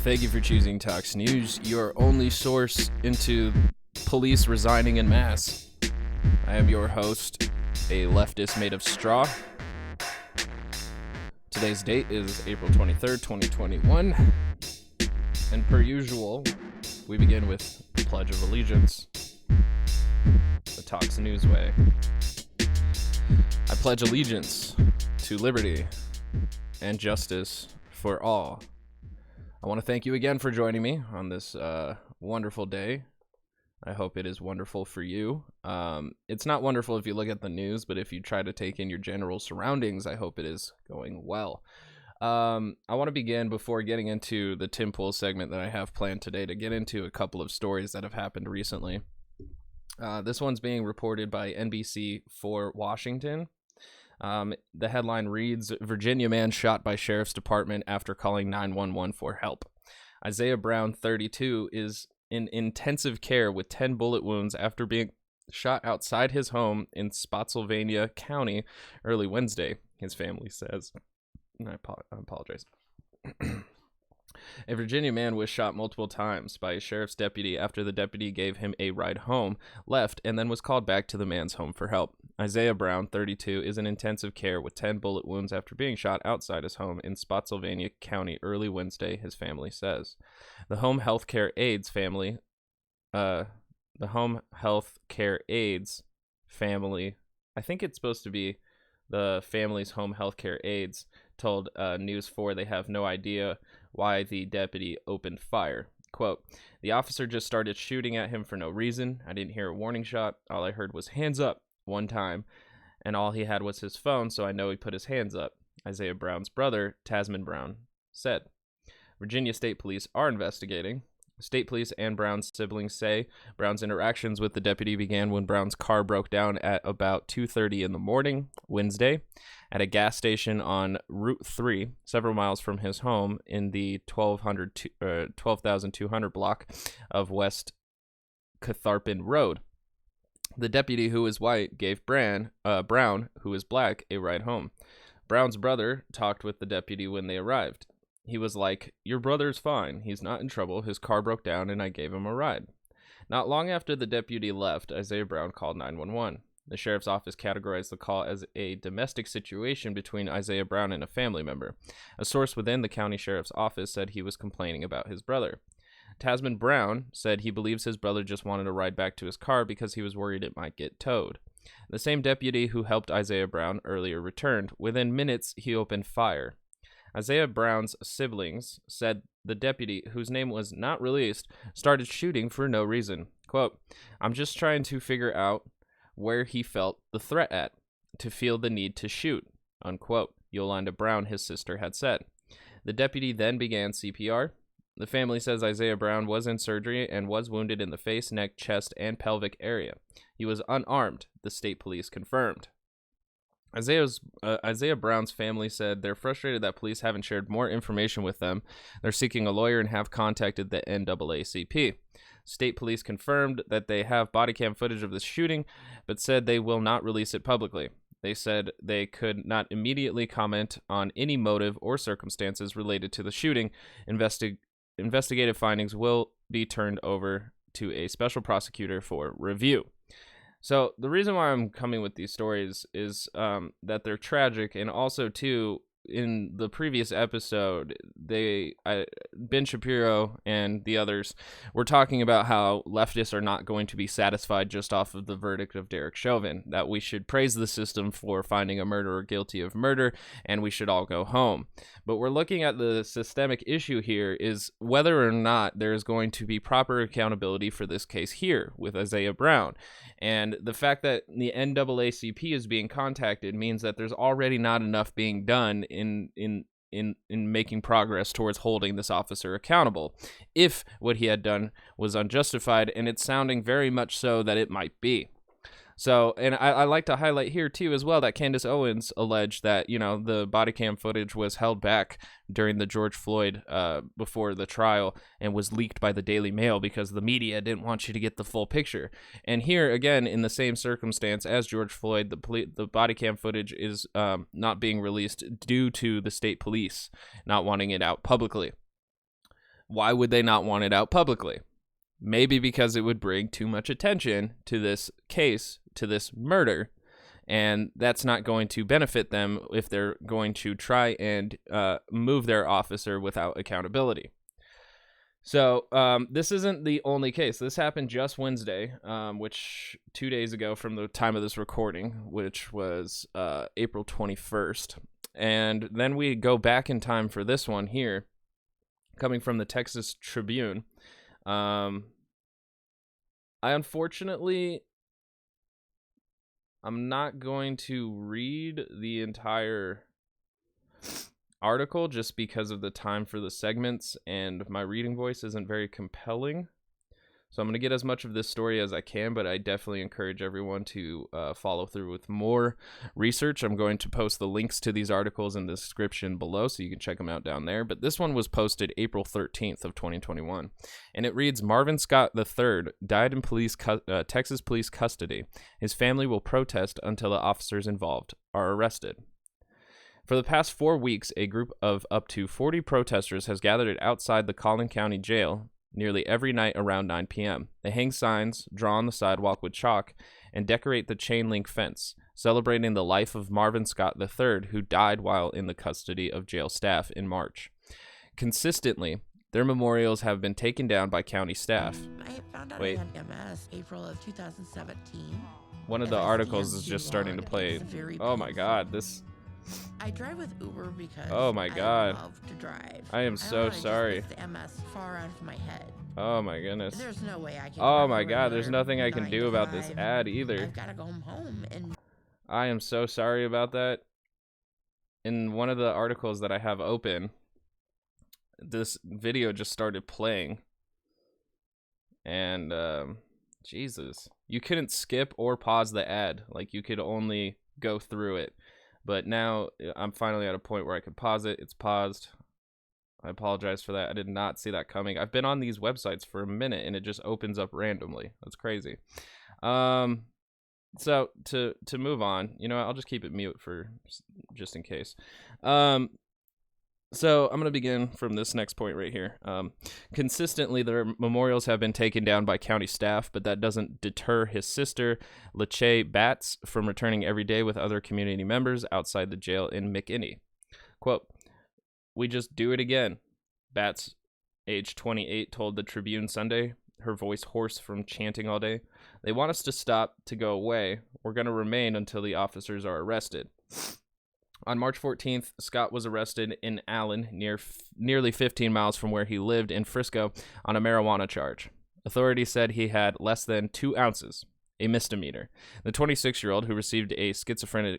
Thank you for choosing Tox News, your only source into police resigning en masse. I am your host, a leftist made of straw. Today's date is April 23rd, 2021. And per usual, we begin with the Pledge of Allegiance, the Tox News way. I pledge allegiance to liberty and justice for all. I want to thank you again for joining me on this wonderful day. I hope it is wonderful for you. It's not wonderful if you look at the news, but if you try to take in your general surroundings, I hope it is going well. I want to begin before getting into the Tim Pool segment that I have planned today to get into a couple of stories that have happened recently. This one's being reported by NBC4 Washington. The headline reads, Virginia man shot by Sheriff's Department after calling 911 for help. Isaiah Brown, 32, is in intensive care with 10 bullet wounds after being shot outside his home in Spotsylvania County early Wednesday, his family says. I apologize. A Virginia man was shot multiple times by a sheriff's deputy after the deputy gave him a ride home, left, and then was called back to the man's home for help. Isaiah Brown, 32, is in intensive care with 10 bullet wounds after being shot outside his home in Spotsylvania County early Wednesday, his family says. The home health care aides family, I think it's supposed to be the family's home health care aides, told News 4 they have no idea why the deputy opened fire. Quote, the officer just started shooting at him for no reason. I didn't hear a warning shot. All I heard was hands up one time, and all he had was his phone, so I know he put his hands up, Isaiah Brown's brother, Tasman Brown, said. Virginia State Police are investigating. State Police and Brown's siblings say Brown's interactions with the deputy began when Brown's car broke down at about 2:30 in the morning, Wednesday, at a gas station on Route 3, several miles from his home in the 12,200 block of West Catharpin Road. The deputy, who is white, gave Brown, who is black, a ride home. Brown's brother talked with the deputy when they arrived. He was like, your brother's fine. He's not in trouble. His car broke down, and I gave him a ride. Not long after the deputy left, Isaiah Brown called 911. The sheriff's office categorized the call as a domestic situation between Isaiah Brown and a family member. A source within the county sheriff's office said he was complaining about his brother. Tasman Brown said he believes his brother just wanted a ride back to his car because he was worried it might get towed. The same deputy who helped Isaiah Brown earlier returned. Within minutes, he opened fire. Isaiah Brown's siblings said the deputy, whose name was not released, started shooting for no reason. Quote, I'm just trying to figure out where he felt the threat at, to feel the need to shoot, unquote, Yolanda Brown, his sister, had said. The deputy then began CPR. The family says Isaiah Brown was in surgery and was wounded in the face, neck, chest, and pelvic area. He was unarmed, the state police confirmed. Isaiah Brown's family said they're frustrated that police haven't shared more information with them. They're seeking a lawyer and have contacted the NAACP. State police confirmed that they have body cam footage of the shooting, but said they will not release it publicly. They said they could not immediately comment on any motive or circumstances related to the shooting. Investigative findings will be turned over to a special prosecutor for review. So the reason why I'm coming with these stories is that they're tragic, and also, too, in the previous episode, Ben Shapiro and the others were talking about how leftists are not going to be satisfied just off of the verdict of Derek Chauvin, that we should praise the system for finding a murderer guilty of murder, and we should all go home. But we're looking at the systemic issue here is whether or not there is going to be proper accountability for this case here with Isaiah Brown. And the fact that the NAACP is being contacted means that there's already not enough being done in making progress towards holding this officer accountable, if what he had done was unjustified, and it's sounding very much so that it might be. So, and I like to highlight here, too, as well, that Candace Owens alleged that, the body cam footage was held back during the George Floyd, before the trial, and was leaked by the Daily Mail because the media didn't want you to get the full picture. And here, again, in the same circumstance as George Floyd, the body cam footage is not being released due to the state police not wanting it out publicly. Why would they not want it out publicly? Maybe because it would bring too much attention to this case, to this murder, and that's not going to benefit them if they're going to try and move their officer without accountability. So this isn't the only case. This happened just Wednesday, which 2 days ago from the time of this recording, which was April 21st. And then we go back in time for this one here, coming from the Texas Tribune. I'm not going to read the entire article just because of the time for the segments, and my reading voice isn't very compelling. So I'm going to get as much of this story as I can, but I definitely encourage everyone to follow through with more research. I'm going to post the links to these articles in the description below so you can check them out down there. But this one was posted April 13th of 2021, and it reads, Marvin Scott III died in Texas police custody. His family will protest until the officers involved are arrested. For the past 4 weeks, a group of up to 40 protesters has gathered outside the Collin County Jail nearly every night around 9 p.m. They hang signs, draw on the sidewalk with chalk, and decorate the chain link fence, celebrating the life of Marvin Scott III, who died while in the custody of jail staff in March. Consistently, their memorials have been taken down by county staff. I found out I had MS April of 2017. One of the articles is just starting to play. Oh my god, this... I drive with Uber because oh my god, I love to drive. I am so sorry. The MS far out of my head. Oh my goodness. There's no way I can. Oh my god, there's nothing I can do about this ad either. I've got to go home and. I am so sorry about that. In one of the articles that I have open, this video just started playing. And Jesus, you couldn't skip or pause the ad. Like, you could only go through it. But now I'm finally at a point where I can pause it. It's paused. I apologize for that. I did not see that coming. I've been on these websites for a minute and it just opens up randomly. That's crazy. So to move on, you know, I'll just keep it mute for just in case. So I'm going to begin from this next point right here. Consistently, their memorials have been taken down by county staff, but that doesn't deter his sister, LaChae Batts, from returning every day with other community members outside the jail in McKinney. Quote, "We just do it again," Batts, age 28, told the Tribune Sunday, her voice hoarse from chanting all day. "They want us to stop, to go away. We're going to remain until the officers are arrested." On March 14th, Scott was arrested in Allen, nearly 15 miles from where he lived in Frisco, on a marijuana charge. Authorities said he had less than 2 ounces, a misdemeanor. The 26-year-old, who received a schizophrenia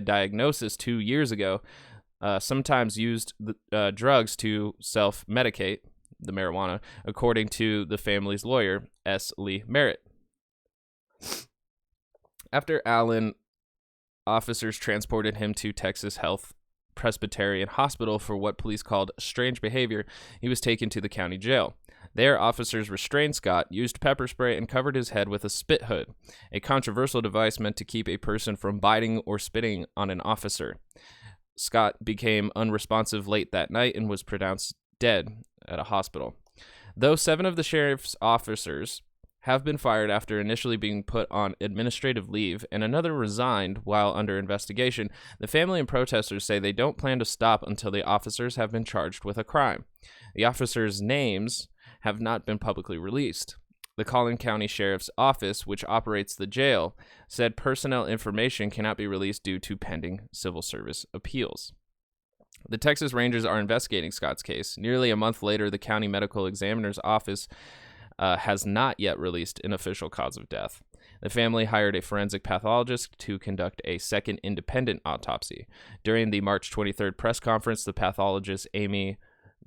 diagnosis 2 years ago, sometimes used drugs to self-medicate, the marijuana, according to the family's lawyer, S. Lee Merritt. After Allen, officers transported him to Texas Health Presbyterian Hospital for what police called strange behavior. He was taken to the county jail. There, officers restrained Scott, used pepper spray, and covered his head with a spit hood, a controversial device meant to keep a person from biting or spitting on an officer. Scott became unresponsive late that night and was pronounced dead at a hospital. Though 7 of the sheriff's officers have been fired after initially being put on administrative leave, and another resigned while under investigation, the family and protesters say they don't plan to stop until the officers have been charged with a crime. The officers' names have not been publicly released. The Collin County Sheriff's Office, which operates the jail, said personnel information cannot be released due to pending civil service appeals. The Texas Rangers are investigating Scott's case. Nearly a month later, the county medical examiner's office has not yet released an official cause of death. The family hired a forensic pathologist to conduct a second independent autopsy. During the March 23rd press conference, the pathologist Amy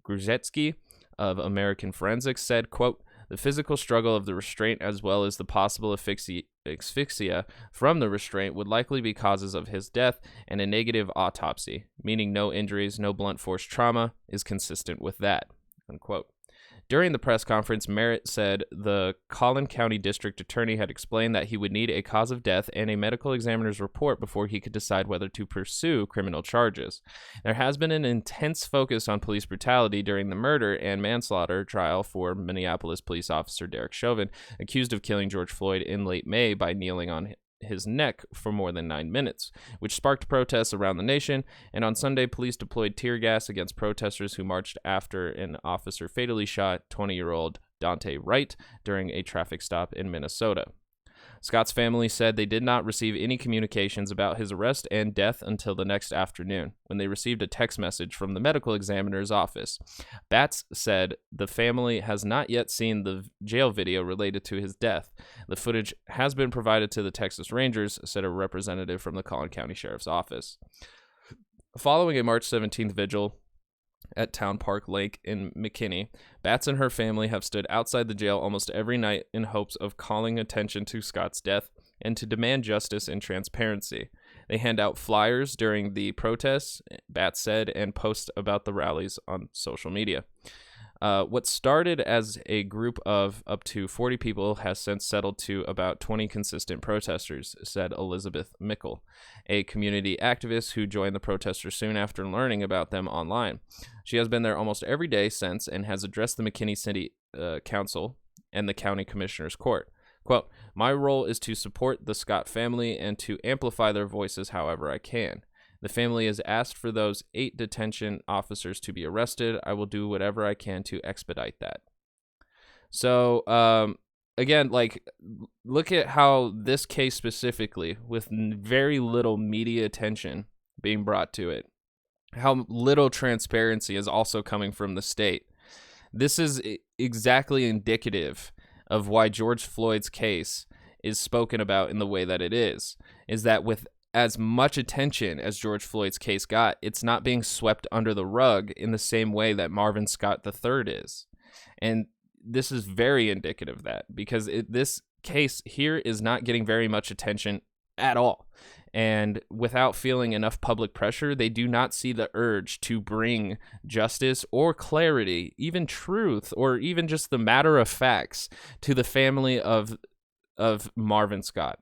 Gruzetsky of American Forensics said, quote, "The physical struggle of the restraint as well as the possible asphyxia from the restraint would likely be causes of his death, and a negative autopsy, meaning no injuries, no blunt force trauma, is consistent with that," unquote. During the press conference, Merritt said the Collin County District Attorney had explained that he would need a cause of death and a medical examiner's report before he could decide whether to pursue criminal charges. There has been an intense focus on police brutality during the murder and manslaughter trial for Minneapolis police officer Derek Chauvin, accused of killing George Floyd in late May by kneeling on his neck for more than 9 minutes, which sparked protests around the nation. And on Sunday, police deployed tear gas against protesters who marched after an officer fatally shot 20-year-old Dante Wright during a traffic stop in Minnesota. Scott's family said they did not receive any communications about his arrest and death until the next afternoon, when they received a text message from the medical examiner's office. Batts said the family has not yet seen the jail video related to his death. The footage has been provided to the Texas Rangers, said a representative from the Collin County Sheriff's Office. Following a March 17th vigil at Town Park Lake in McKinney, Batts and her family have stood outside the jail almost every night in hopes of calling attention to Scott's death and to demand justice and transparency. They hand out flyers during the protests, Batts said, and post about the rallies on social media. What started as a group of up to 40 people has since settled to about 20 consistent protesters, said Elizabeth Mickle, a community activist who joined the protesters soon after learning about them online. She has been there almost every day since and has addressed the McKinney City Council and the County Commissioner's Court. Quote, "My role is to support the Scott family and to amplify their voices however I can. The family has asked for those 8 detention officers to be arrested. I will do whatever I can to expedite that." So, again, like, look at how this case specifically, with very little media attention being brought to it, how little transparency is also coming from the state. This is exactly indicative of why George Floyd's case is spoken about in the way that it is that with as much attention as George Floyd's case got, it's not being swept under the rug in the same way that Marvin Scott III is. And this is very indicative of that, because this case here is not getting very much attention at all. And without feeling enough public pressure, they do not see the urge to bring justice or clarity, even truth, or even just the matter of facts to the family of Marvin Scott.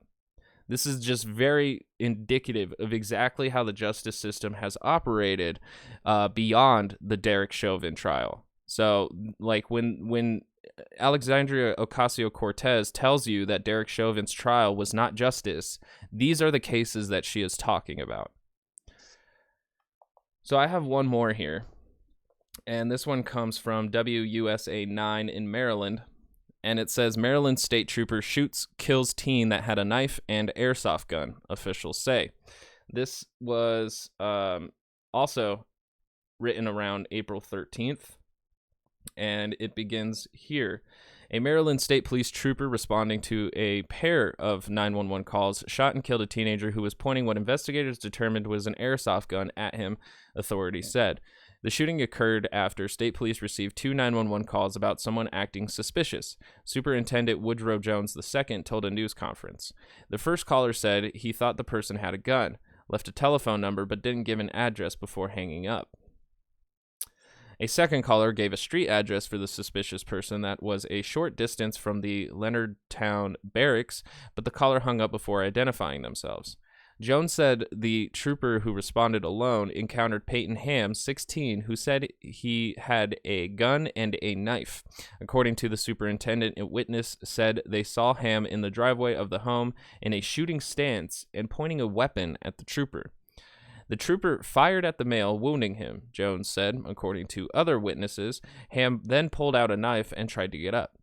This is just very indicative of exactly how the justice system has operated beyond the Derek Chauvin trial. So, like, when Alexandria Ocasio-Cortez tells you that Derek Chauvin's trial was not justice, these are the cases that she is talking about. So I have one more here, and this one comes from WUSA 9 in Maryland. And it says, Maryland state trooper shoots, kills teen that had a knife and airsoft gun, officials say. This was also written around April 13th, and it begins here. A Maryland State Police trooper responding to a pair of 911 calls shot and killed a teenager who was pointing what investigators determined was an airsoft gun at him, authorities said. The shooting occurred after state police received 2 911 calls about someone acting suspicious. Superintendent Woodrow Jones II told a news conference. The first caller said he thought the person had a gun, left a telephone number, but didn't give an address before hanging up. A second caller gave a street address for the suspicious person that was a short distance from the Leonardtown barracks, but the caller hung up before identifying themselves. Jones said the trooper who responded alone encountered Peyton Ham, 16, who said he had a gun and a knife. According to the superintendent, a witness said they saw Ham in the driveway of the home in a shooting stance and pointing a weapon at the trooper. The trooper fired at the male, wounding him, Jones said. According to other witnesses, Ham then pulled out a knife and tried to get up.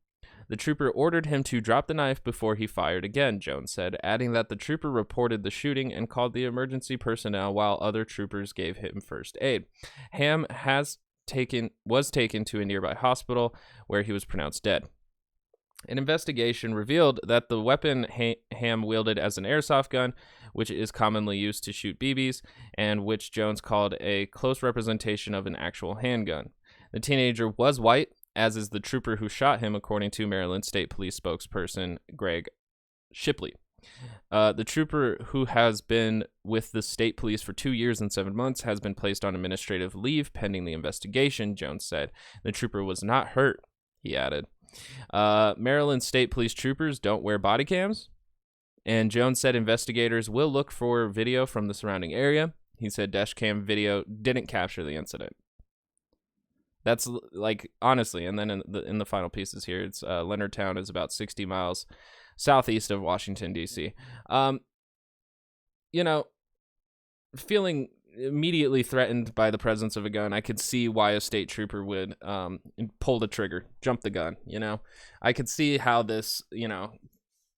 The trooper ordered him to drop the knife before he fired again, Jones said, adding that the trooper reported the shooting and called the emergency personnel while other troopers gave him first aid. Ham was taken to a nearby hospital where he was pronounced dead. An investigation revealed that the weapon Ham wielded as an airsoft gun, which is commonly used to shoot BBs, and which Jones called a close representation of an actual handgun. The teenager was white, as is the trooper who shot him, according to Maryland State Police spokesperson Greg Shipley. The trooper, who has been with the state police for 2 years and 7 months, has been placed on administrative leave pending the investigation, Jones said. The trooper was not hurt. he added. Maryland State Police troopers don't wear body cams. And Jones said investigators will look for video from the surrounding area. He said dash cam video didn't capture the incident. That's like, honestly, and then in the final pieces here, it's Leonardtown is about 60 miles southeast of Washington, D.C. Feeling immediately threatened by the presence of a gun, I could see why a state trooper would pull the trigger, jump the gun. I could see how this,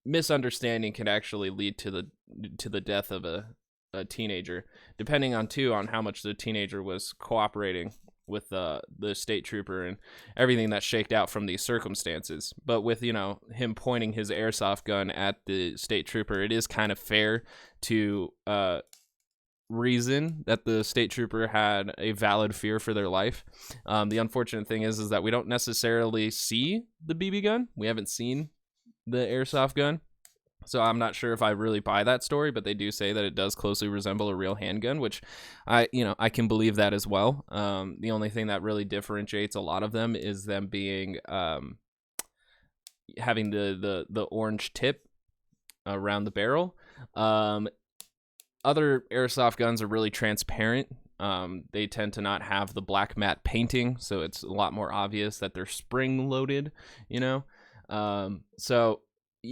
misunderstanding could actually lead to the death of a teenager, depending on how much the teenager was cooperating with the state trooper and everything that shaked out from these circumstances. But with him pointing his airsoft gun at the state trooper, it is kind of fair to reason that the state trooper had a valid fear for their life. The unfortunate thing is that we don't necessarily see the BB gun. We haven't seen the airsoft gun, so I'm not sure if I really buy that story, but they do say that it does closely resemble a real handgun, which I can believe that as well. The only thing that really differentiates a lot of them is them being having the orange tip around the barrel. Other airsoft guns are really transparent. They tend to not have the black matte painting, so it's a lot more obvious that they're spring loaded, So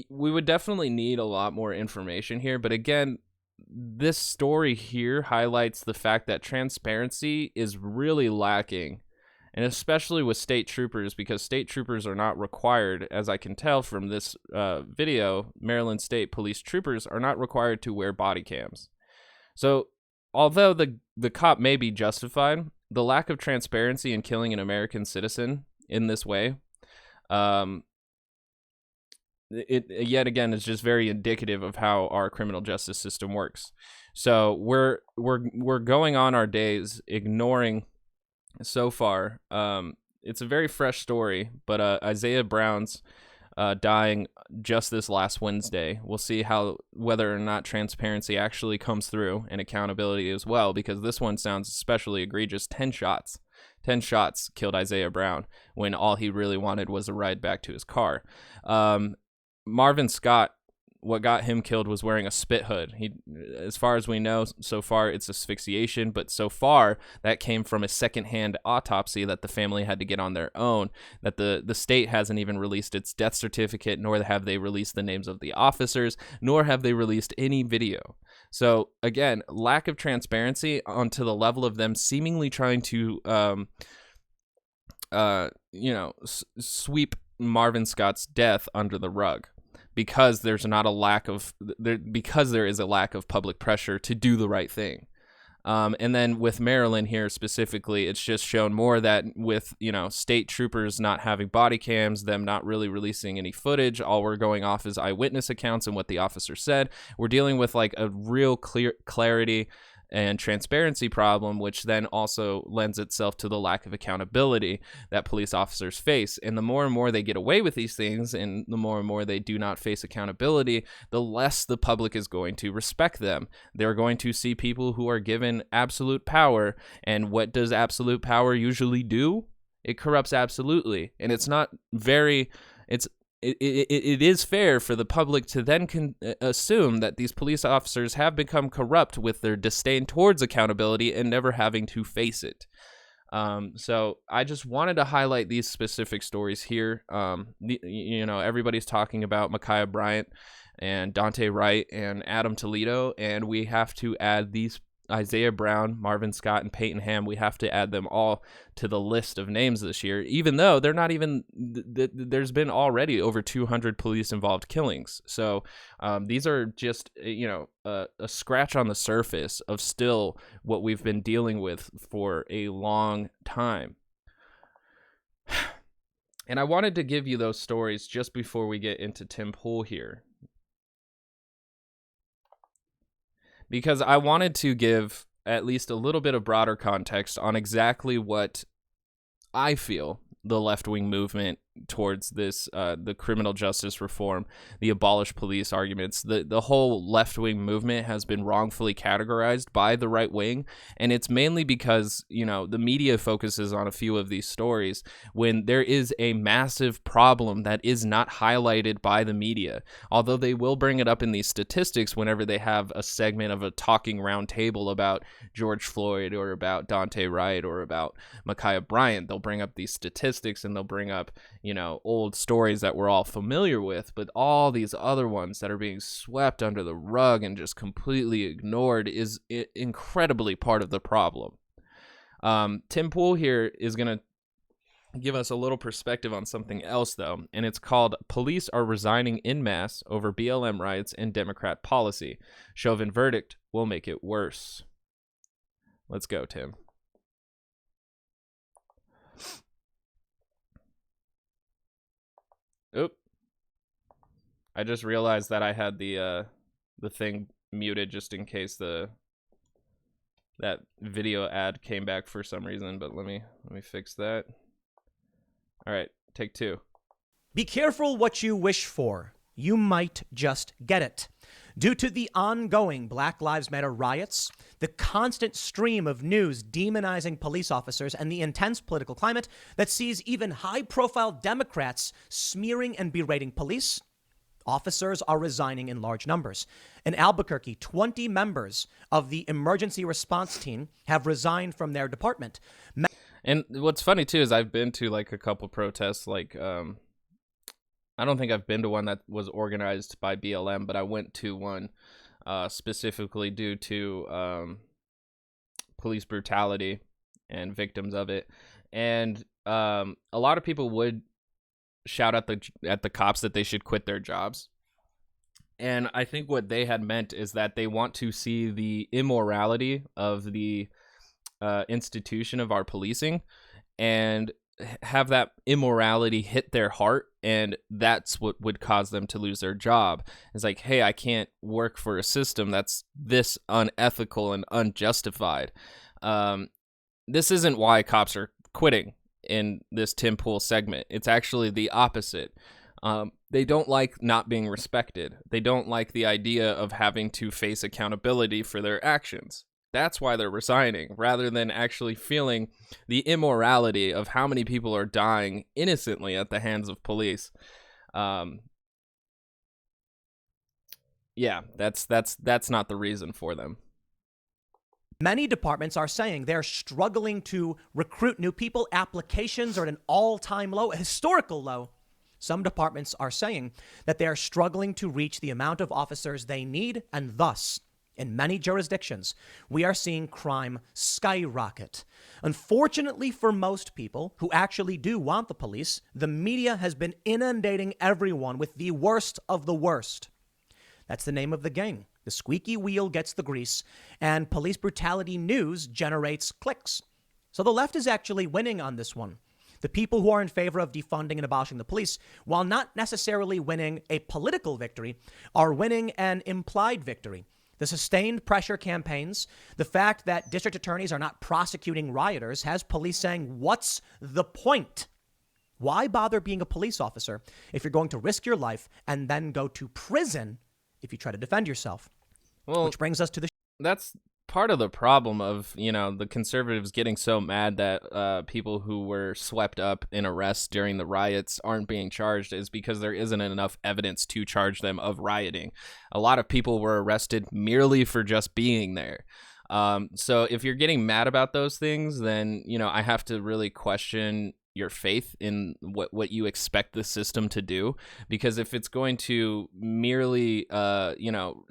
we would definitely need a lot more information here. But again, this story here highlights the fact that transparency is really lacking, and especially with state troopers, because state troopers are not required, as I can tell from this video, Maryland State Police troopers are not required to wear body cams. So although the cop may be justified, the lack of transparency in killing an American citizen in this way, it yet again is just very indicative of how our criminal justice system works. So we're going on our days ignoring so far. It's a very fresh story, but Isaiah Brown's dying just this last Wednesday. We'll see whether or not transparency actually comes through and accountability as well, because this one sounds especially egregious. 10 shots killed Isaiah Brown when all he really wanted was a ride back to his car. Marvin Scott, what got him killed was wearing a spit hood. As far as we know, so far it's asphyxiation, but so far that came from a secondhand autopsy that the family had to get on their own, that the state hasn't even released its death certificate, nor have they released the names of the officers, nor have they released any video. So again, lack of transparency onto the level of them seemingly trying to sweep Marvin Scott's death under the rug, because there is a lack of public pressure to do the right thing. And then with Maryland here specifically, it's just shown more that with state troopers not having body cams, them not really releasing any footage, all we're going off is eyewitness accounts and what the officer said. We're dealing with like a real clarity and transparency problem, which then also lends itself to the lack of accountability that police officers face. And the more and more they get away with these things, and the more and more they do not face accountability, the less the public is going to respect them. They're going to see people who are given absolute power. And what does absolute power usually do? It corrupts absolutely. And it's not very... It is fair for the public to then assume that these police officers have become corrupt with their disdain towards accountability and never having to face it. So I just wanted to highlight these specific stories here. Everybody's talking about Ma'Khia Bryant and Dante Wright and Adam Toledo, and we have to add these Isaiah Brown, Marvin Scott, and Peyton Ham. We have to add them all to the list of names this year, even though they're not even, there's been already over 200 police-involved killings. So these are just, a scratch on the surface of still what we've been dealing with for a long time. And I wanted to give you those stories just before we get into Tim Pool here, because I wanted to give at least a little bit of broader context on exactly what I feel the left-wing movement towards this, the criminal justice reform, the abolish police arguments. The whole left-wing movement has been wrongfully categorized by the right wing, and it's mainly because, you know, the media focuses on a few of these stories when there is a massive problem that is not highlighted by the media, although they will bring it up in these statistics whenever they have a segment of a talking round table about George Floyd or about Dante Wright or about Ma'Khia Bryant. They'll bring up these statistics and they'll bring up, you know, old stories that we're all familiar with, but all these other ones that are being swept under the rug and just completely ignored is incredibly part of the problem. Tim Pool here is going to give us a little perspective on something else, though, and it's called Police Are Resigning en Masse Over BLM Riots and Democrat Policy. Chauvin Verdict Will Make It Worse. Let's go, Tim. Oop. I just realized that I had the thing muted just in case that video ad came back for some reason, but let me fix that. All right, take two. Be careful what you wish for. You might just get it. Due to the ongoing Black Lives Matter riots, the constant stream of news demonizing police officers, and the intense political climate that sees even high-profile Democrats smearing and berating police, officers are resigning in large numbers. In Albuquerque, 20 members of the emergency response team have resigned from their department. And what's funny, too, is I've been to, like, a couple protests, like, I don't think I've been to one that was organized by BLM, but I went to one specifically due to police brutality and victims of it. And a lot of people would shout at the cops that they should quit their jobs. And I think what they had meant is that they want to see the immorality of the institution of our policing and have that immorality hit their heart, and that's what would cause them to lose their job. It's like, hey, I can't work for a system that's this unethical and unjustified. This isn't why cops are quitting in this Tim Pool segment. It's actually the opposite. They don't like not being respected. They don't like the idea of having to face accountability for their actions. That's why they're resigning, rather than actually feeling the immorality of how many people are dying innocently at the hands of police. Yeah, that's not the reason for them. Many departments are saying they're struggling to recruit new people. Applications are at an all-time low, a historical low. Some departments are saying that they are struggling to reach the amount of officers they need, and thus, in many jurisdictions, we are seeing crime skyrocket. Unfortunately for most people who actually do want the police, the media has been inundating everyone with the worst of the worst. That's the name of the game. The squeaky wheel gets the grease, and police brutality news generates clicks. So the left is actually winning on this one. The people who are in favor of defunding and abolishing the police, while not necessarily winning a political victory, are winning an implied victory. The sustained pressure campaigns, the fact that district attorneys are not prosecuting rioters, has police saying, what's the point? Why bother being a police officer if you're going to risk your life and then go to prison if you try to defend yourself? Well, which brings us to the... That's part of the problem of, you know, the conservatives getting so mad that people who were swept up in arrests during the riots aren't being charged, is because there isn't enough evidence to charge them of rioting. A lot of people were arrested merely for just being there. So if you're getting mad about those things, then, you know, I have to really question your faith in what you expect the system to do, because if it's going to merely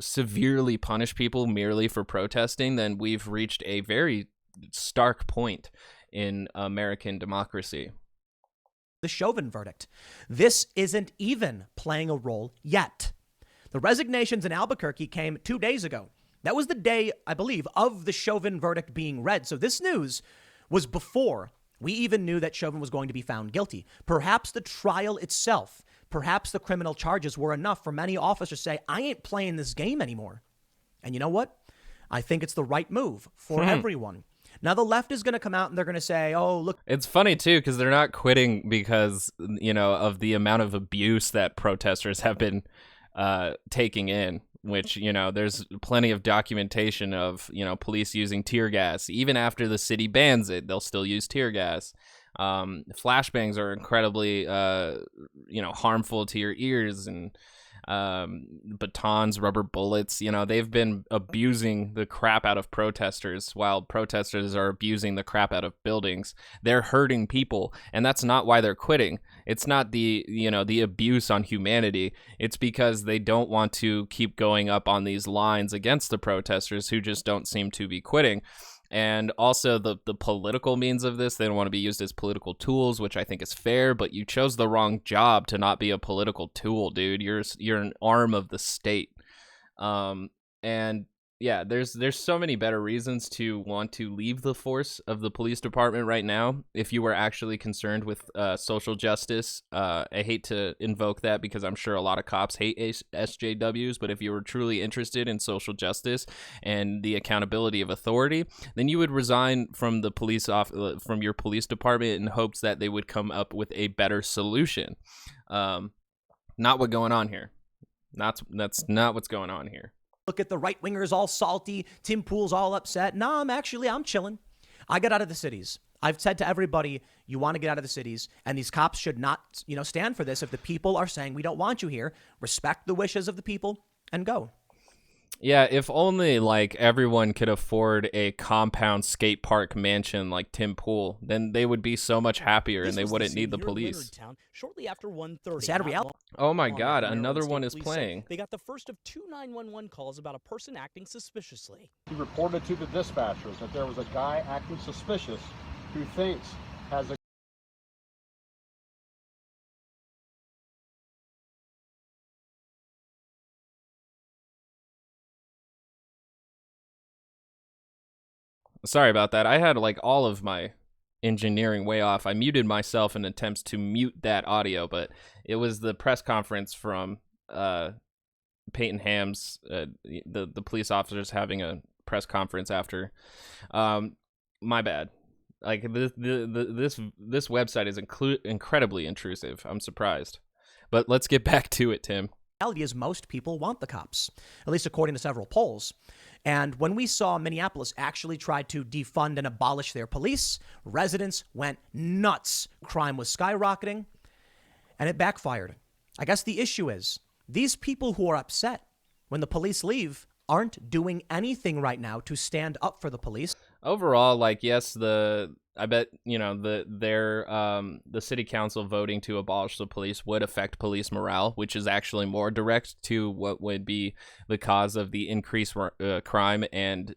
severely punish people merely for protesting, then we've reached a very stark point in American democracy. The Chauvin verdict. This isn't even playing a role yet. The resignations in Albuquerque came 2 days ago. That was the day, I believe, of the Chauvin verdict being read. So this news was before we even knew that Chauvin was going to be found guilty. Perhaps the trial itself, perhaps the criminal charges were enough for many officers to say, I ain't playing this game anymore. And you know what? I think it's the right move for everyone. Now, the left is going to come out and they're going to say, oh, look. It's funny, too, because they're not quitting because, of the amount of abuse that protesters have been taking in, which, there's plenty of documentation of, police using tear gas. Even after the city bans it, they'll still use tear gas. Flashbangs are incredibly, harmful to your ears, and batons, rubber bullets. They've been abusing the crap out of protesters while protesters are abusing the crap out of buildings. They're hurting people, and that's not why they're quitting. It's not the abuse on humanity. It's because they don't want to keep going up on these lines against the protesters who just don't seem to be quitting. And also the political means of this, they don't want to be used as political tools, which I think is fair, but you chose the wrong job to not be a political tool, dude. You're an arm of the state. And yeah, there's so many better reasons to want to leave the force of the police department right now if you were actually concerned with social justice. I hate to invoke that because I'm sure a lot of cops hate SJWs, but if you were truly interested in social justice and the accountability of authority, then you would resign from the from your police department in hopes that they would come up with a better solution. Not what's going on here. That's not what's going on here. Look at the right wingers all salty. Tim Pool's all upset. No, I'm chilling. I got out of the cities. I've said to everybody, you want to get out of the cities, and these cops should not, stand for this. If the people are saying we don't want you here, respect the wishes of the people and go. Yeah, if only everyone could afford a compound skate park mansion like Tim Pool, then they would be so much happier and they wouldn't need the police. Shortly after 1:30. Sad reality. Oh my God, another one is playing. They got the first of 2 911 calls about a person acting suspiciously. He reported to the dispatchers that there was a guy acting suspicious who thinks has a Sorry about that. I had all of my engineering way off. I muted myself in attempts to mute that audio, but it was the press conference from Peyton Hams, the police officers having a press conference after. My bad. This website is incredibly intrusive. I'm surprised. But let's get back to it, Tim. The reality is most people want the cops, at least according to several polls. And when we saw Minneapolis actually try to defund and abolish their police, residents went nuts. Crime was skyrocketing, and it backfired. I guess the issue is these people who are upset when the police leave aren't doing anything right now to stand up for the police. Overall, yes, I bet the city council voting to abolish the police would affect police morale, which is actually more direct to what would be the cause of the increased crime and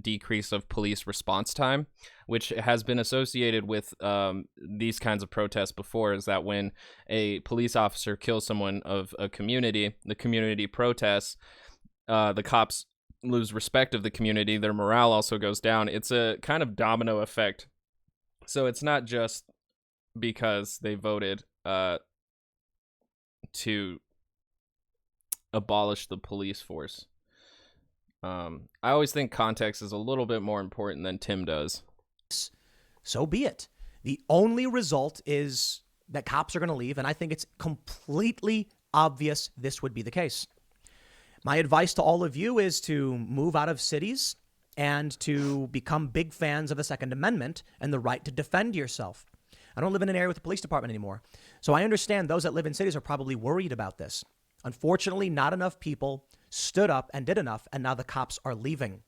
decrease of police response time, which has been associated with these kinds of protests before. Is that when a police officer kills someone of a community, the community protests, the cops lose respect of the community, their morale also goes down. It's a kind of domino effect. So it's not just because they voted to abolish the police force. I always think context is a little bit more important than Tim does. So be it. The only result is that cops are going to leave, and I think it's completely obvious this would be the case. My advice to all of you is to move out of cities and to become big fans of the Second Amendment and the right to defend yourself. I don't live in an area with a police department anymore, so I understand those that live in cities are probably worried about this. Unfortunately, not enough people stood up and did enough, and now the cops are leaving.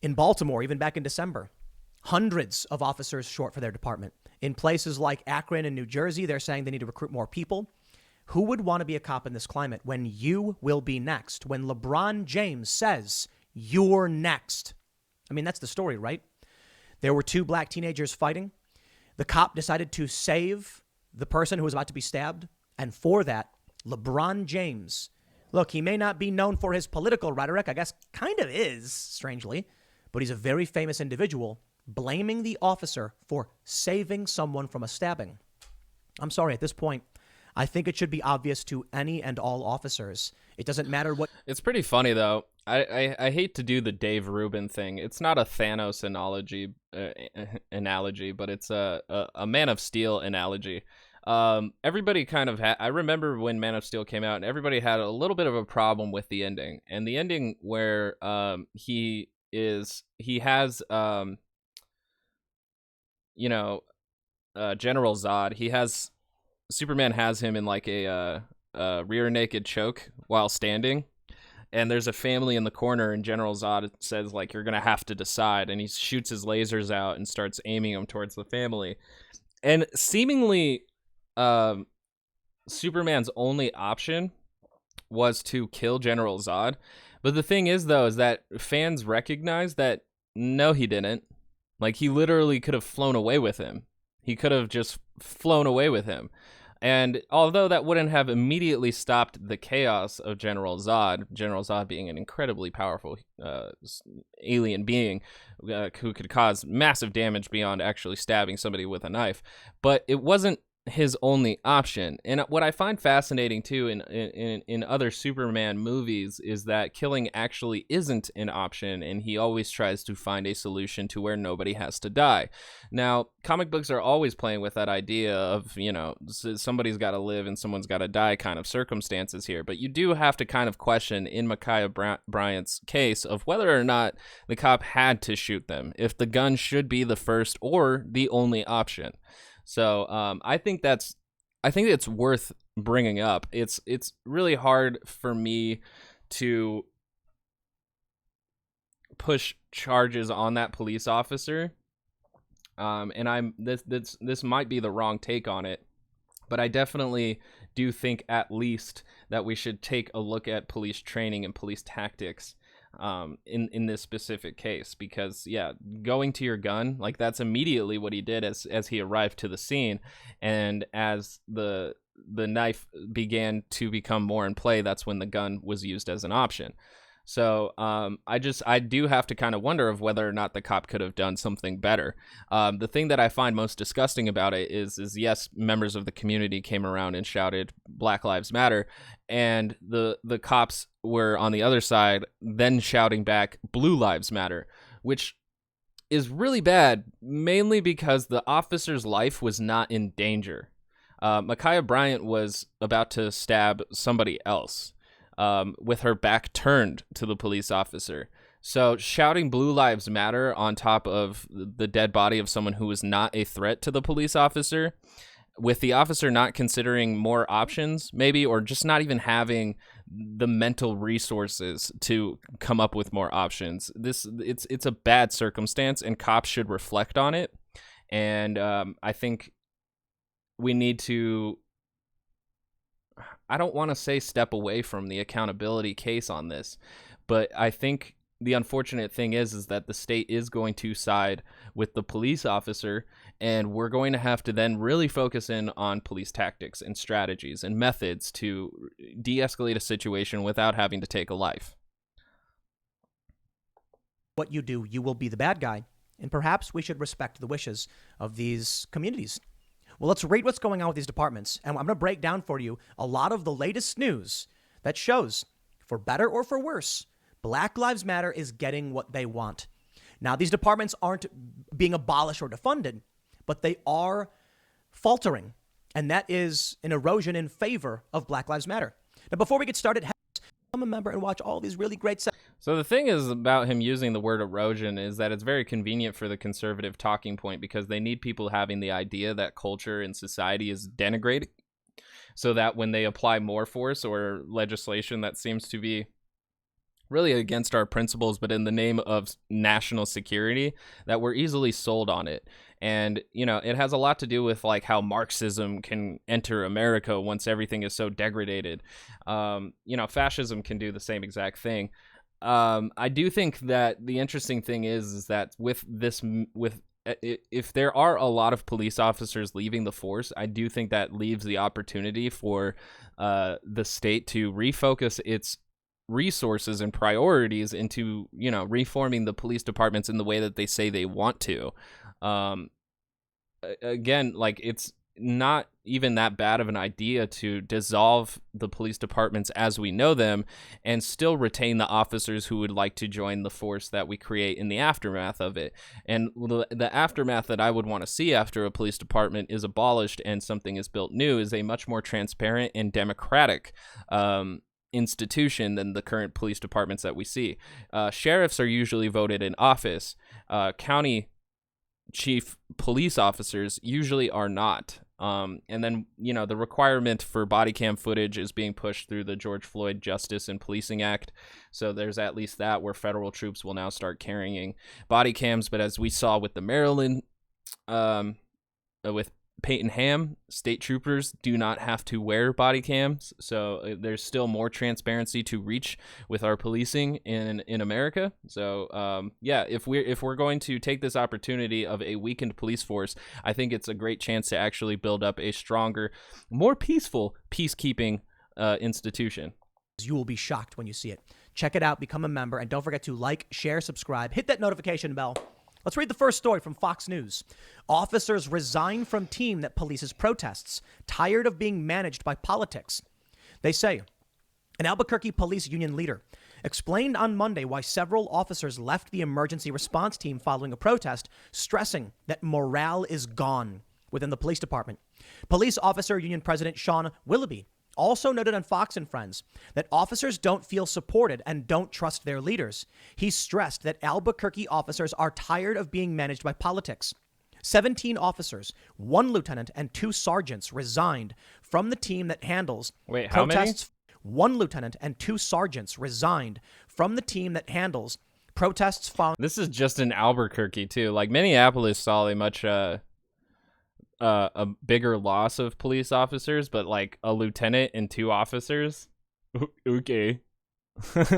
In Baltimore, even back in December, hundreds of officers short for their department. In places like Akron and New Jersey, they're saying they need to recruit more people. Who would want to be a cop in this climate when you will be next? When LeBron James says, you're next. I mean, that's the story, right? There were 2 black teenagers fighting. The cop decided to save the person who was about to be stabbed. And for that, LeBron James, look, he may not be known for his political rhetoric, I guess kind of is, strangely, but he's a very famous individual, blaming the officer for saving someone from a stabbing. I'm sorry, at this point, I think it should be obvious to any and all officers. It doesn't matter what. It's pretty funny, though. I hate to do the Dave Rubin thing. It's not a Thanos analogy, but it's a Man of Steel analogy. Everybody kind of I remember when Man of Steel came out, and everybody had a little bit of a problem with the ending. And the ending where he has General Zod. Superman has him in like a rear naked choke while standing. And there's a family in the corner, and General Zod says, like, you're going to have to decide. And he shoots his lasers out and starts aiming them towards the family. And seemingly, Superman's only option was to kill General Zod. But the thing is, though, is that fans recognize that, no, he didn't. Like, he literally could have flown away with him. He could have just flown away with him. And although that wouldn't have immediately stopped the chaos of General Zod being an incredibly powerful alien being who could cause massive damage beyond actually stabbing somebody with a knife, but it wasn't his only option. And what I find fascinating too in other Superman movies is that killing actually isn't an option, and he always tries to find a solution to where nobody has to die. Now, comic books are always playing with that idea of, somebody's got to live and someone's got to die kind of circumstances here, but you do have to kind of question in Ma'Khia Bryant's case of whether or not the cop had to shoot them, if the gun should be the first or the only option. So I think it's worth bringing up. It's really hard for me to push charges on that police officer, and this might be the wrong take on it, but I definitely do think at least that we should take a look at police training and police tactics in this specific case, because going to your gun, like, that's immediately what he did as he arrived to the scene, and as the knife began to become more in play, that's when the gun was used as an option. So I do have to kind of wonder of whether or not the cop could have done something better. The thing that I find most disgusting about it is yes, members of the community came around and shouted Black Lives Matter, and the cops were on the other side then shouting back Blue Lives Matter, which is really bad, mainly because the officer's life was not in danger. Ma'Khia Bryant was about to stab somebody else, with her back turned to the police officer. So shouting Blue Lives Matter on top of the dead body of someone who was not a threat to the police officer, with the officer not considering more options, maybe, or just not even having the mental resources to come up with more options. It's a bad circumstance, and cops should reflect on it. And I think we need to, I don't want to say step away from the accountability case on this, but I think the unfortunate thing is that the state is going to side with the police officer, and we're going to have to then really focus in on police tactics and strategies and methods to de-escalate a situation without having to take a life. What you do, you will be the bad guy, and perhaps we should respect the wishes of these communities. Well, let's rate what's going on with these departments, and I'm going to break down for you a lot of the latest news that shows, for better or for worse, Black Lives Matter is getting what they want. Now, these departments aren't being abolished or defunded, but they are faltering, and that is an erosion in favor of Black Lives Matter. Now, before we get started, become a member and watch all these really great segments. So the thing is about him using the word erosion is that it's very convenient for the conservative talking point, because they need people having the idea that culture and society is denigrated, so that when they apply more force or legislation that seems to be really against our principles, but in the name of national security, that we're easily sold on it. And, it has a lot to do with like how Marxism can enter America once everything is so degraded. Fascism can do the same exact thing. I do think that the interesting thing is that if there are a lot of police officers leaving the force, I do think that leaves the opportunity for the state to refocus its resources and priorities into, reforming the police departments in the way that they say they want to. Again, like, not even that bad of an idea to dissolve the police departments as we know them and still retain the officers who would like to join the force that we create in the aftermath of it. And the aftermath that I would want to see after a police department is abolished and something is built new is a much more transparent and democratic institution than the current police departments that we see. Sheriffs are usually voted in office. County chief police officers usually are not. And then, the requirement for body cam footage is being pushed through the George Floyd Justice and Policing Act. So there's at least that, where federal troops will now start carrying body cams. But as we saw with the Maryland, with Peyton Ham, state troopers do not have to wear body cams. So there's still more transparency to reach with our policing in America. So if we're going to take this opportunity of a weakened police force, I think it's a great chance to actually build up a stronger, more peaceful peacekeeping institution. You will be shocked when you see it. Check it out, become a member, and don't forget to like, share, subscribe, hit that notification bell. Let's read the first story from Fox News. Officers resign from team that polices protests, tired of being managed by politics. They say an Albuquerque police union leader explained on Monday why several officers left the emergency response team following a protest, stressing that morale is gone within the police department. Police Officer Union President Sean Willoughby also noted on Fox and Friends that officers don't feel supported and don't trust their leaders. He stressed that Albuquerque officers are tired of being managed by politics. 17 officers, 1 lieutenant, and 2 sergeants resigned from the team that handles protests. 1 lieutenant and 2 sergeants resigned from the team that handles protests following. This is just in Albuquerque too. Like Minneapolis saw a much a bigger loss of police officers, but like a lieutenant and 2 officers, okay.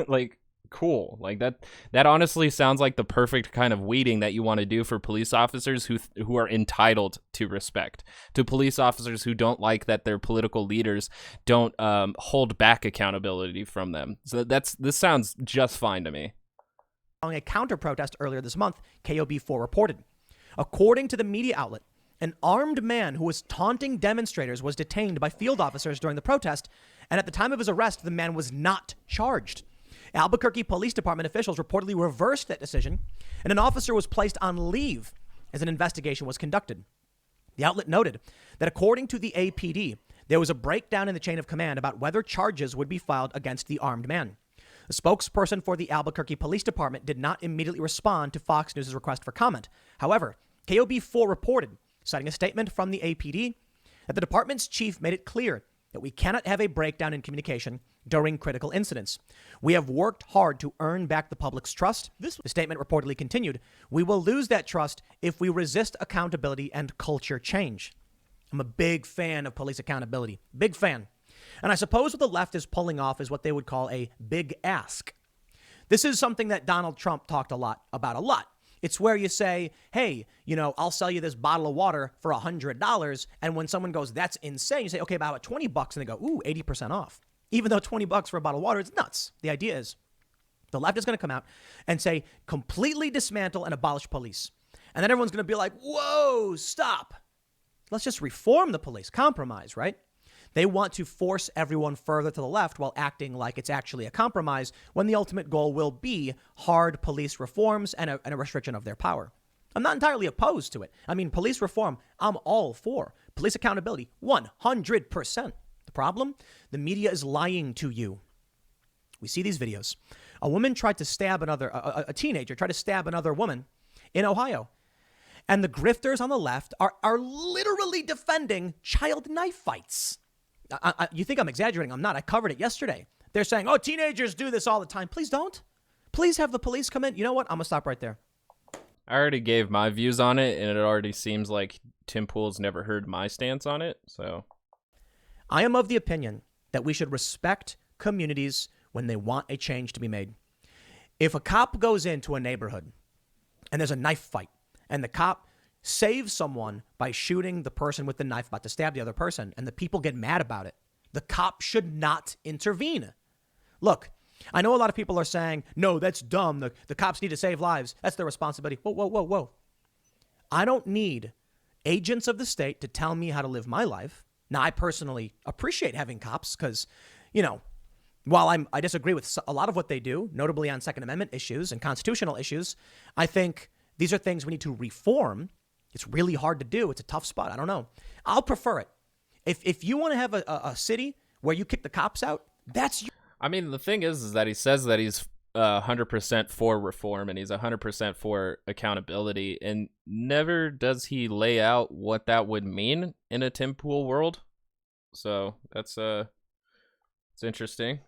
Like, cool. Like that honestly sounds like the perfect kind of weeding that you want to do for police officers who are entitled to respect, to police officers who don't like that their political leaders don't hold back accountability from them. So this sounds just fine to me. Following a counter protest earlier this month, KOB4 reported. According to the media outlet, an armed man who was taunting demonstrators was detained by field officers during the protest, and at the time of his arrest, the man was not charged. Albuquerque Police Department officials reportedly reversed that decision, and an officer was placed on leave as an investigation was conducted. The outlet noted that according to the APD, there was a breakdown in the chain of command about whether charges would be filed against the armed man. A spokesperson for the Albuquerque Police Department did not immediately respond to Fox News' request for comment. However, KOB4 reported, citing a statement from the APD, that the department's chief made it clear that we cannot have a breakdown in communication during critical incidents. We have worked hard to earn back the public's trust. The statement reportedly continued, we will lose that trust if we resist accountability and culture change. I'm a big fan of police accountability. Big fan. And I suppose what the left is pulling off is what they would call a big ask. This is something that Donald Trump talked a lot. It's where you say, hey, I'll sell you this bottle of water for $100. And when someone goes, that's insane, you say, okay, about $20. And they go, ooh, 80% off. Even though $20 for a bottle of water is nuts. The idea is the left is going to come out and say, completely dismantle and abolish police. And then everyone's going to be like, whoa, stop. Let's just reform the police. Compromise, right? They want to force everyone further to the left while acting like it's actually a compromise when the ultimate goal will be hard police reforms and a restriction of their power. I'm not entirely opposed to it. I mean, police reform, I'm all for. Police accountability, 100%. The problem? The media is lying to you. We see these videos. A woman tried to stab a teenager tried to stab another woman in Ohio. And the grifters on the left are literally defending child knife fights. You think I'm exaggerating? I'm not. I covered it yesterday. They're saying, oh, teenagers do this all the time. Please don't. Please have the police come in. You know what? I'm going to stop right there. I already gave my views on it, and it already seems like Tim Pool's never heard my stance on it. So I am of the opinion that we should respect communities when they want a change to be made. If a cop goes into a neighborhood and there's a knife fight and the cop saves someone by shooting the person with the knife about to stab the other person, and the people get mad about it, the cop should not intervene. Look, I know a lot of people are saying, no, that's dumb. The cops need to save lives. That's their responsibility. Whoa. I don't need agents of the state to tell me how to live my life. Now, I personally appreciate having cops because, while I disagree with a lot of what they do, notably on Second Amendment issues and constitutional issues, I think these are things we need to reform. It's really hard to do. It's a tough spot. I don't know. I'll prefer it. If you want to have a city where you kick the cops out, that's I mean, the thing is that he says that he's 100% for reform and he's 100% for accountability, and never does he lay out what that would mean in a Tim Pool world. So that's it's interesting.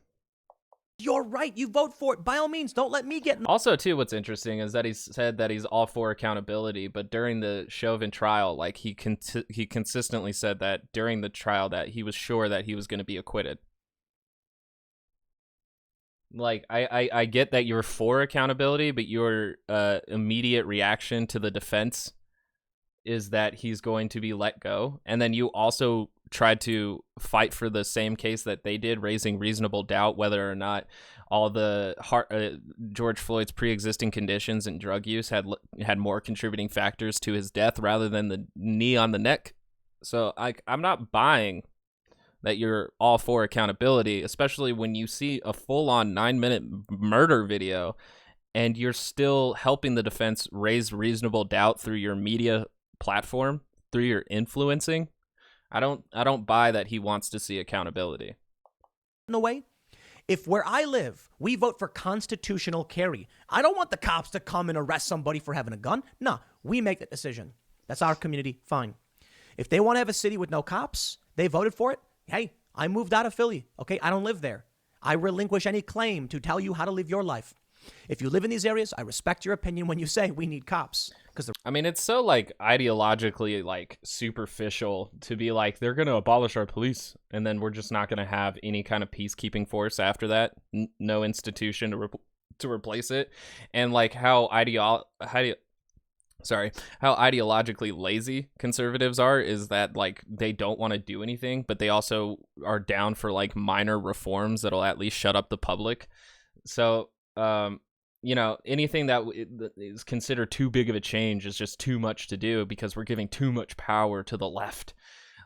You're right. You vote for it. By all means, don't let me get in. Also, too, what's interesting is that he said that he's all for accountability, but during the Chauvin trial, like he consistently said that during the trial that he was sure that he was going to be acquitted. Like, I get that you're for accountability, but your immediate reaction to the defense is that he's going to be let go. And then you also tried to fight for the same case that they did, raising reasonable doubt whether or not all the George Floyd's pre-existing conditions and drug use had more contributing factors to his death rather than the knee on the neck. So I'm not buying that you're all for accountability, especially when you see a full-on 9-minute murder video and you're still helping the defense raise reasonable doubt through your media platform, through your influencing. I don't buy that he wants to see accountability. In the way, if where I live, we vote for constitutional carry, I don't want the cops to come and arrest somebody for having a gun. No, we make that decision. That's our community. Fine. If they want to have a city with no cops, they voted for it. Hey, I moved out of Philly. Okay, I don't live there. I relinquish any claim to tell you how to live your life. If you live in these areas, I respect your opinion when you say we need cops. I mean, it's so like ideologically like superficial to be like, they're going to abolish our police and then we're just not going to have any kind of peacekeeping force after that. No institution to replace it. And like how ideologically lazy conservatives are is that like they don't want to do anything, but they also are down for like minor reforms that'll at least shut up the public. So, anything that is considered too big of a change is just too much to do because we're giving too much power to the left.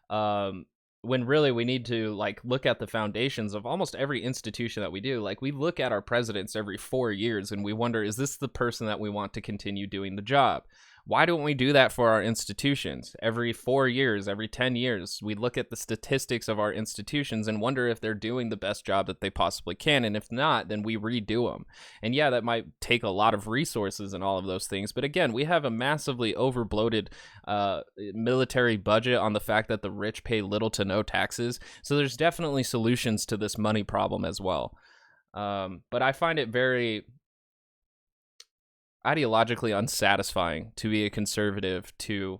When really we need to like look at the foundations of almost every institution that we do. Like we look at our presidents every 4 years and we wonder, is this the person that we want to continue doing the job? Why don't we do that for our institutions? Every 4 years, every 10 years, we look at the statistics of our institutions and wonder if they're doing the best job that they possibly can. And if not, then we redo them. And yeah, that might take a lot of resources and all of those things. But again, we have a massively overbloated military budget on the fact that the rich pay little to no taxes. So there's definitely solutions to this money problem as well. But I find it very ideologically unsatisfying to be a conservative to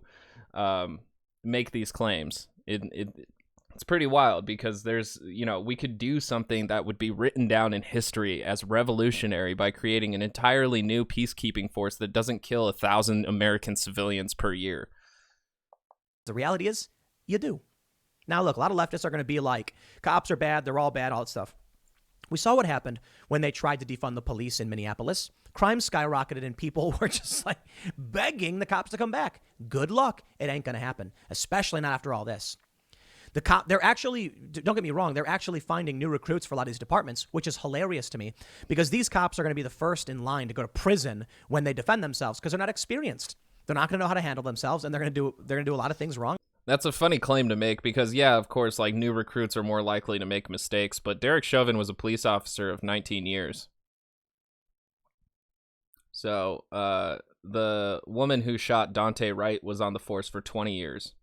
make these claims. It's pretty wild because we could do something that would be written down in history as revolutionary by creating an entirely new peacekeeping force that doesn't kill 1,000 American civilians per year. The reality is, you do. Now, look, a lot of leftists are going to be like, cops are bad, they're all bad, all that stuff. We saw what happened when they tried to defund the police in Minneapolis. Crime skyrocketed and people were just like begging the cops to come back. Good luck. It ain't going to happen, especially not after all this. They're actually, don't get me wrong, they're actually finding new recruits for a lot of these departments, which is hilarious to me because these cops are going to be the first in line to go to prison when they defend themselves because they're not experienced. They're not going to know how to handle themselves and they're going to do a lot of things wrong. That's a funny claim to make because, yeah, of course, like new recruits are more likely to make mistakes. But Derek Chauvin was a police officer of 19 years. So the woman who shot Dante Wright was on the force for 20 years.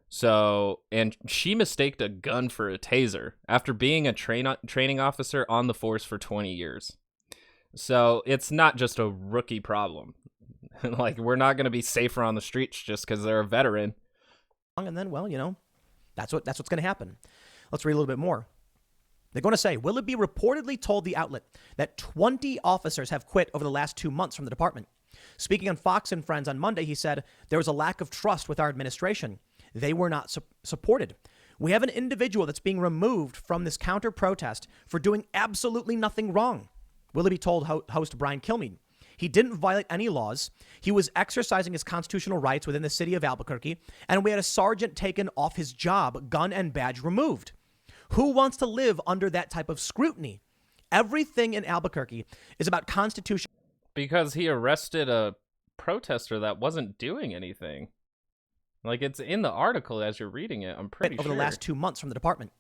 So, and she mistaked a gun for a taser after being a training officer on the force for 20 years. So it's not just a rookie problem. Like, we're not going to be safer on the streets just because they're a veteran. And then, well, that's what's going to happen. Let's read a little bit more. They're going to say, Willoughby reportedly told the outlet that 20 officers have quit over the last 2 months from the department. Speaking on Fox and Friends on Monday, he said, there was a lack of trust with our administration. They were not supported. We have an individual that's being removed from this counter protest for doing absolutely nothing wrong. Willoughby told host Brian Kilmeade. He didn't violate any laws. He was exercising his constitutional rights within the city of Albuquerque, and we had a sergeant taken off his job, gun and badge removed. Who wants to live under that type of scrutiny? Everything in Albuquerque is about constitution. Because he arrested a protester that wasn't doing anything. Like, it's in the article as you're reading it, I'm pretty over sure. the last 2 months from the department.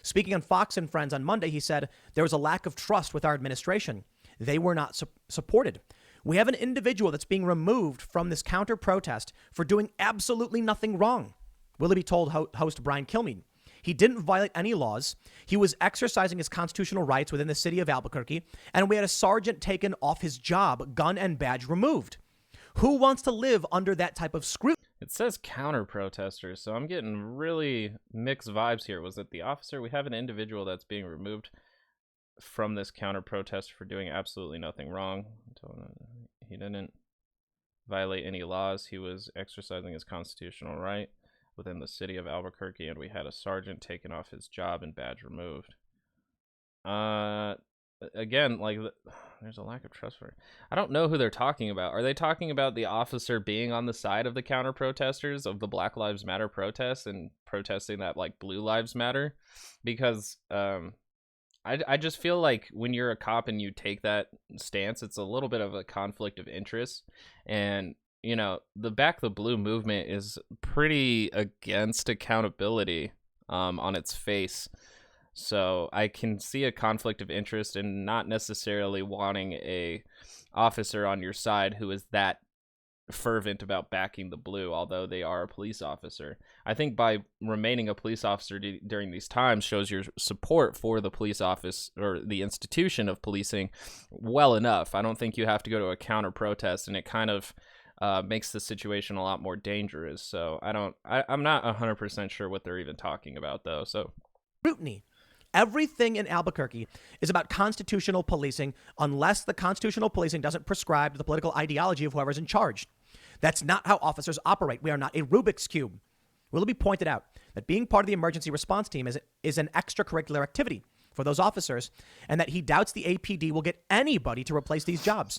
Speaking on Fox and Friends on Monday, he said there was a lack of trust with our administration. They were not supported. We have an individual that's being removed from this counter protest for doing absolutely nothing wrong. Willoughby told host Brian Kilmeade. He didn't violate any laws. He was exercising his constitutional rights within the city of Albuquerque, and we had a sergeant taken off his job, gun and badge removed. Who wants to live under that type of scrutiny? It says counter protesters, so I'm getting really mixed vibes here. Was it the officer? We have an individual that's being removed from this counter protest for doing absolutely nothing wrong. He didn't violate any laws. He was exercising his constitutional right within the city of Albuquerque, and we had a sergeant taken off his job and badge removed. Again, like, there's a lack of trust for it. I don't know who they're talking about. Are they talking about the officer being on the side of the counter protesters of the Black Lives Matter protests and protesting that, like, Blue Lives Matter? Because I just feel like when you're a cop and you take that stance, it's a little bit of a conflict of interest. And, you know, the Back the Blue movement is pretty against accountability on its face. So I can see a conflict of interest in not necessarily wanting a officer on your side who is that fervent about backing the blue, although they are a police officer. I think by remaining a police officer during these times shows your support for the police office or the institution of policing well enough. I don't think you have to go to a counter protest, and it kind of makes the situation a lot more dangerous. So I'm not 100% sure what they're even talking about, though. So scrutiny. Everything in Albuquerque is about constitutional policing unless the constitutional policing doesn't prescribe the political ideology of whoever's in charge. That's not how officers operate. We are not a Rubik's Cube. Willoughby pointed out that being part of the emergency response team is an extracurricular activity for those officers, and that he doubts the APD will get anybody to replace these jobs.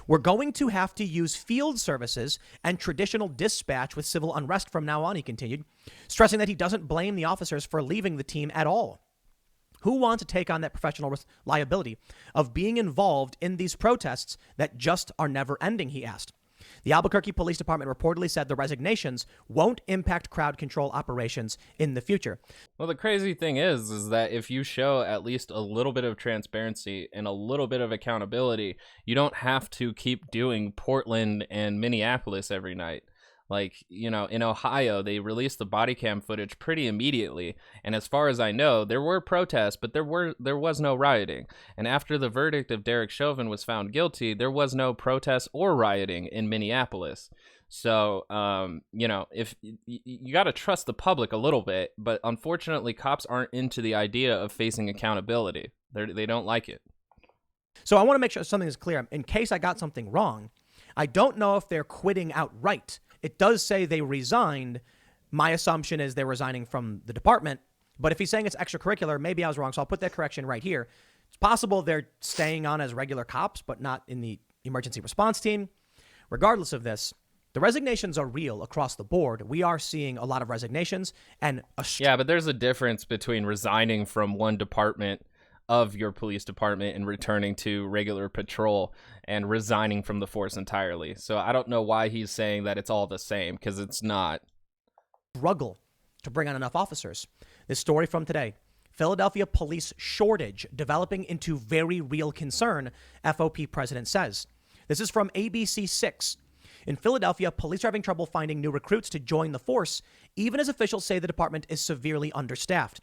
We're going to have to use field services and traditional dispatch with civil unrest from now on, he continued, stressing that he doesn't blame the officers for leaving the team at all. Who wants to take on that professional liability of being involved in these protests that just are never ending, he asked. The Albuquerque Police Department reportedly said the resignations won't impact crowd control operations in the future. Well, the crazy thing is that if you show at least a little bit of transparency and a little bit of accountability, you don't have to keep doing Portland and Minneapolis every night. Like, you know, in Ohio, they released the body cam footage pretty immediately. And as far as I know, there were protests, but there was no rioting. And after the verdict of Derek Chauvin was found guilty, there was no protest or rioting in Minneapolis. So, you know, if you got to trust the public a little bit, but unfortunately, cops aren't into the idea of facing accountability. They don't like it. So I want to make sure something is clear. In case I got something wrong, I don't know if they're quitting outright. It does say they resigned. My assumption is they're resigning from the department. But if he's saying it's extracurricular, maybe I was wrong. So I'll put that correction right here. It's possible they're staying on as regular cops, but not in the emergency response team. Regardless of this, the resignations are real across the board. We are seeing a lot of resignations. And yeah, but there's a difference between resigning from one department of your police department and returning to regular patrol and resigning from the force entirely. So I don't know why he's saying that it's all the same, because it's not. Struggle to bring on enough officers. This story from today. Philadelphia police shortage developing into very real concern, FOP president says. This is from ABC6. In Philadelphia, police are having trouble finding new recruits to join the force, even as officials say the department is severely understaffed.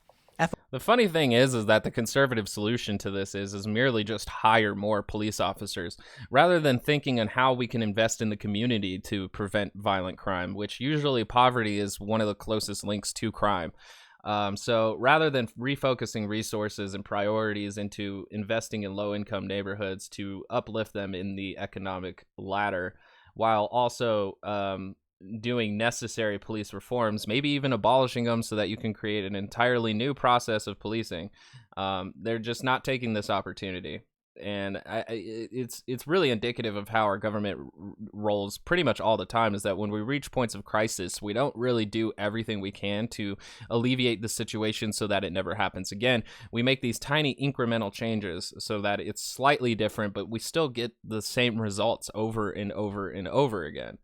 The funny thing is that the conservative solution to this is merely just hire more police officers, rather than thinking on how we can invest in the community to prevent violent crime, which usually poverty is one of the closest links to crime. So rather than refocusing resources and priorities into investing in low-income neighborhoods to uplift them in the economic ladder, while also doing necessary police reforms, maybe even abolishing them so that you can create an entirely new process of policing. They're just not taking this opportunity. and it's really indicative of how our government rolls pretty much all the time, is that when we reach points of crisis, we don't really do everything we can to alleviate the situation so that it never happens again. We make these tiny incremental changes so that it's slightly different, but we still get the same results over and over and over again.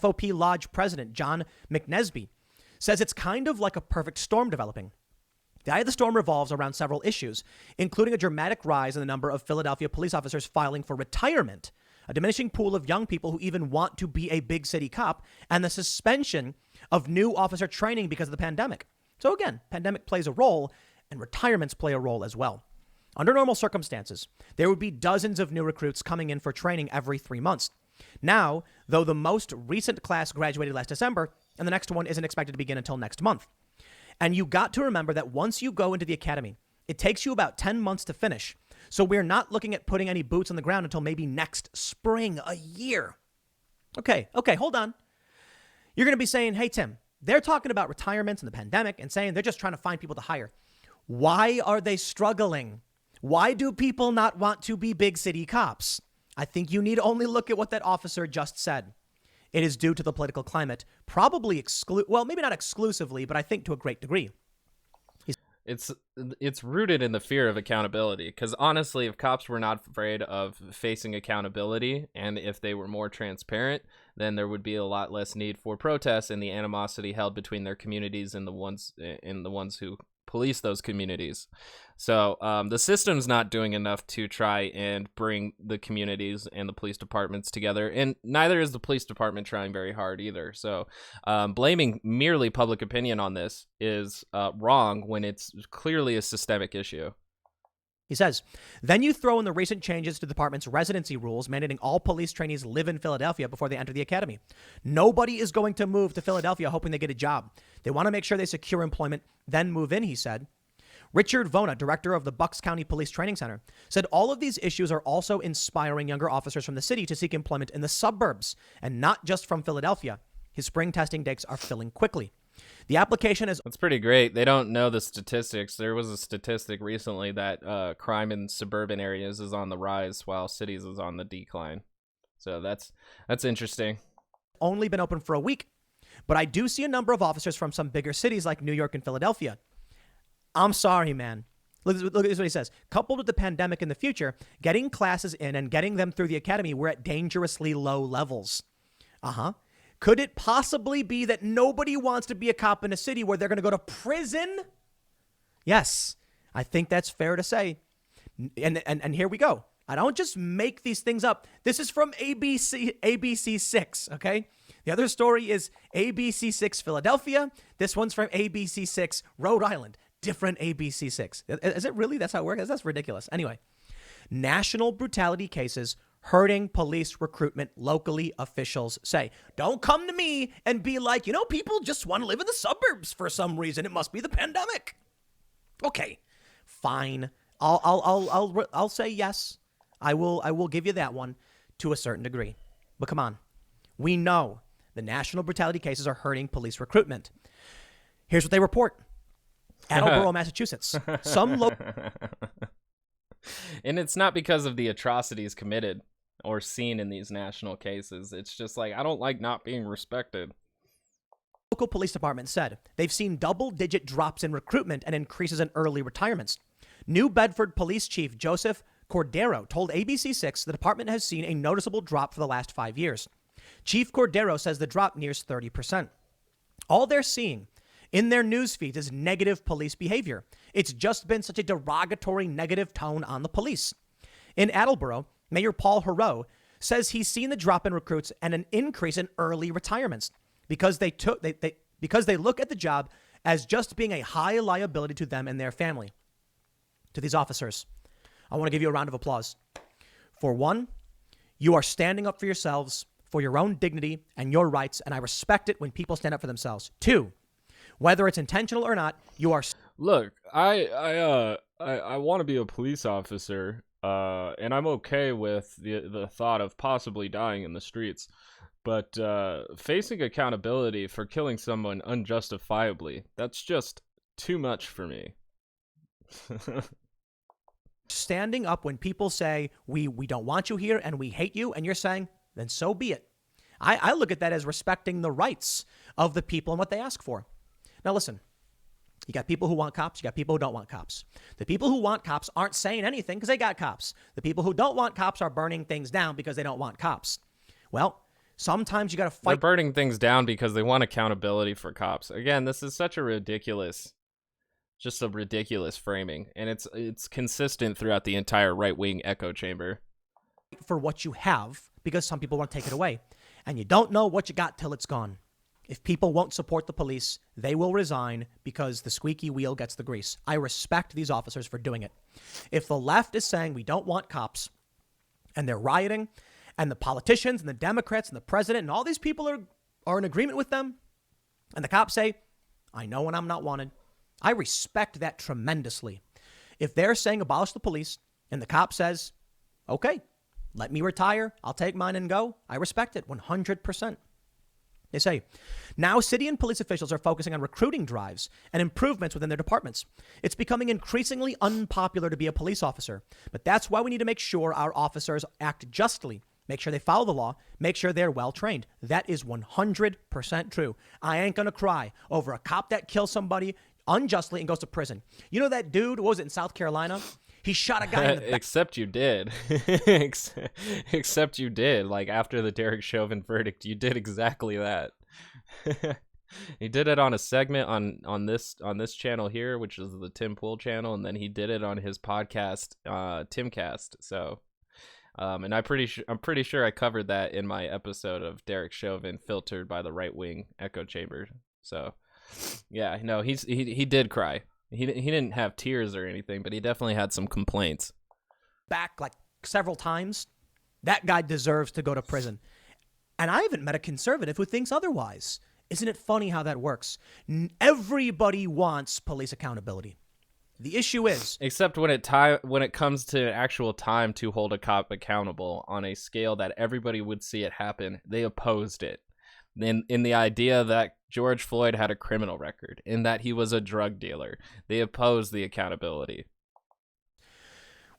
FOP Lodge president John McNesby says it's kind of like a perfect storm developing. The eye of the storm revolves around several issues, including a dramatic rise in the number of Philadelphia police officers filing for retirement, a diminishing pool of young people who even want to be a big city cop, and the suspension of new officer training because of the pandemic. So again, pandemic plays a role, and retirements play a role as well. Under normal circumstances, there would be dozens of new recruits coming in for training every 3 months. Now, though the most recent class graduated last December, and the next one isn't expected to begin until next month. And you got to remember that once you go into the academy, it takes you about 10 months to finish. So we're not looking at putting any boots on the ground until maybe next spring, a year. Okay, hold on. You're going to be saying, hey, Tim, they're talking about retirements and the pandemic and saying they're just trying to find people to hire. Why are they struggling? Why do people not want to be big city cops? I think you need only look at what that officer just said. It is due to the political climate, probably well, maybe not exclusively, but I think to a great degree. It's rooted in the fear of accountability, because honestly, if cops were not afraid of facing accountability and if they were more transparent, then there would be a lot less need for protests and the animosity held between their communities and the ones who police those communities. So the system's not doing enough to try and bring the communities and the police departments together, and neither is the police department trying very hard either. So blaming merely public opinion on this is wrong when it's clearly a systemic issue. He says, then you throw in the recent changes to the department's residency rules, mandating all police trainees live in Philadelphia before they enter the academy. Nobody is going to move to Philadelphia hoping they get a job. They want to make sure they secure employment, then move in, he said. Richard Vona, director of the Bucks County Police Training Center, said all of these issues are also inspiring younger officers from the city to seek employment in the suburbs and not just from Philadelphia. His spring testing dates are filling quickly. The application is... That's pretty great. They don't know the statistics. There was a statistic recently that crime in suburban areas is on the rise while cities is on the decline. So that's interesting. Only been open for a week, but I do see a number of officers from some bigger cities like New York and Philadelphia. I'm sorry, man. Look at this, what he says. Coupled with the pandemic in the future, getting classes in and getting them through the academy, we're at dangerously low levels. Could it possibly be that nobody wants to be a cop in a city where they're going to go to prison? Yes, I think that's fair to say. And here we go. I don't just make these things up. This is from ABC 6, okay? The other story is ABC 6 Philadelphia. This one's from ABC 6 Rhode Island. Different ABC 6. Is it really? That's how it works? That's ridiculous. Anyway, national brutality cases hurting police recruitment, locally officials say. Don't come to me and be like, people just want to live in the suburbs for some reason. It must be the pandemic. Okay, fine. I'll say yes. I will give you that one to a certain degree. But come on. We know the national brutality cases are hurting police recruitment. Here's what they report. Attleboro, Massachusetts. And it's not because of the atrocities committed or seen in these national cases. It's just like, I don't like not being respected. Local police department said they've seen double-digit drops in recruitment and increases in early retirements. New Bedford Police Chief Joseph Cordero told ABC 6 the department has seen a noticeable drop for the last 5 years. Chief Cordero says the drop nears 30%. All they're seeing in their news feeds is negative police behavior. It's just been such a derogatory negative tone on the police. In Attleboro, Mayor Paul Heroux says he's seen the drop in recruits and an increase in early retirements because they look at the job as just being a high liability to them and their family. To these officers, I want to give you a round of applause. For one, you are standing up for yourselves, for your own dignity and your rights, and I respect it when people stand up for themselves. Two, whether it's intentional or not, you are... Look, I want to be a police officer, and I'm okay with the thought of possibly dying in the streets. But facing accountability for killing someone unjustifiably, that's just too much for me. Standing up when people say, we don't want you here and we hate you, and you're saying, then so be it. I look at that as respecting the rights of the people and what they ask for. Now, listen, you got people who want cops. You got people who don't want cops. The people who want cops aren't saying anything because they got cops. The people who don't want cops are burning things down because they don't want cops. Well, sometimes you got to fight. They're burning things down because they want accountability for cops. Again, this is such a ridiculous framing, and it's consistent throughout the entire right-wing echo chamber. For what you have, because some people want to take it away, and you don't know what you got till it's gone. If people won't support the police, they will resign because the squeaky wheel gets the grease. I respect these officers for doing it. If the left is saying we don't want cops, and they're rioting, and the politicians and the Democrats and the president and all these people are in agreement with them, and the cops say, I know when I'm not wanted, I respect that tremendously. If they're saying abolish the police, and the cop says, okay, let me retire, I'll take mine and go, I respect it 100%. They say, now city and police officials are focusing on recruiting drives and improvements within their departments. It's becoming increasingly unpopular to be a police officer, but that's why we need to make sure our officers act justly, make sure they follow the law, make sure they're well trained. That is 100% true. I ain't going to cry over a cop that kills somebody unjustly and goes to prison. You know that dude, what was it, in South Carolina? He shot a guy in the back. Except you did. Except you did. Like, after the Derek Chauvin verdict, you did exactly that. He did it on a segment on this channel here, which is the Tim Pool channel, and then he did it on his podcast, Timcast. So, and I'm pretty sure I covered that in my episode of Derek Chauvin, filtered by the right wing echo chamber. So, yeah, no, he did cry. He didn't have tears or anything, but he definitely had some complaints. Back like several times. That guy deserves to go to prison. And I haven't met a conservative who thinks otherwise. Isn't it funny how that works? Everybody wants police accountability. The issue is, except when it comes to actual time to hold a cop accountable on a scale that everybody would see it happen, they opposed it. In the idea that George Floyd had a criminal record, in that he was a drug dealer, they opposed the accountability.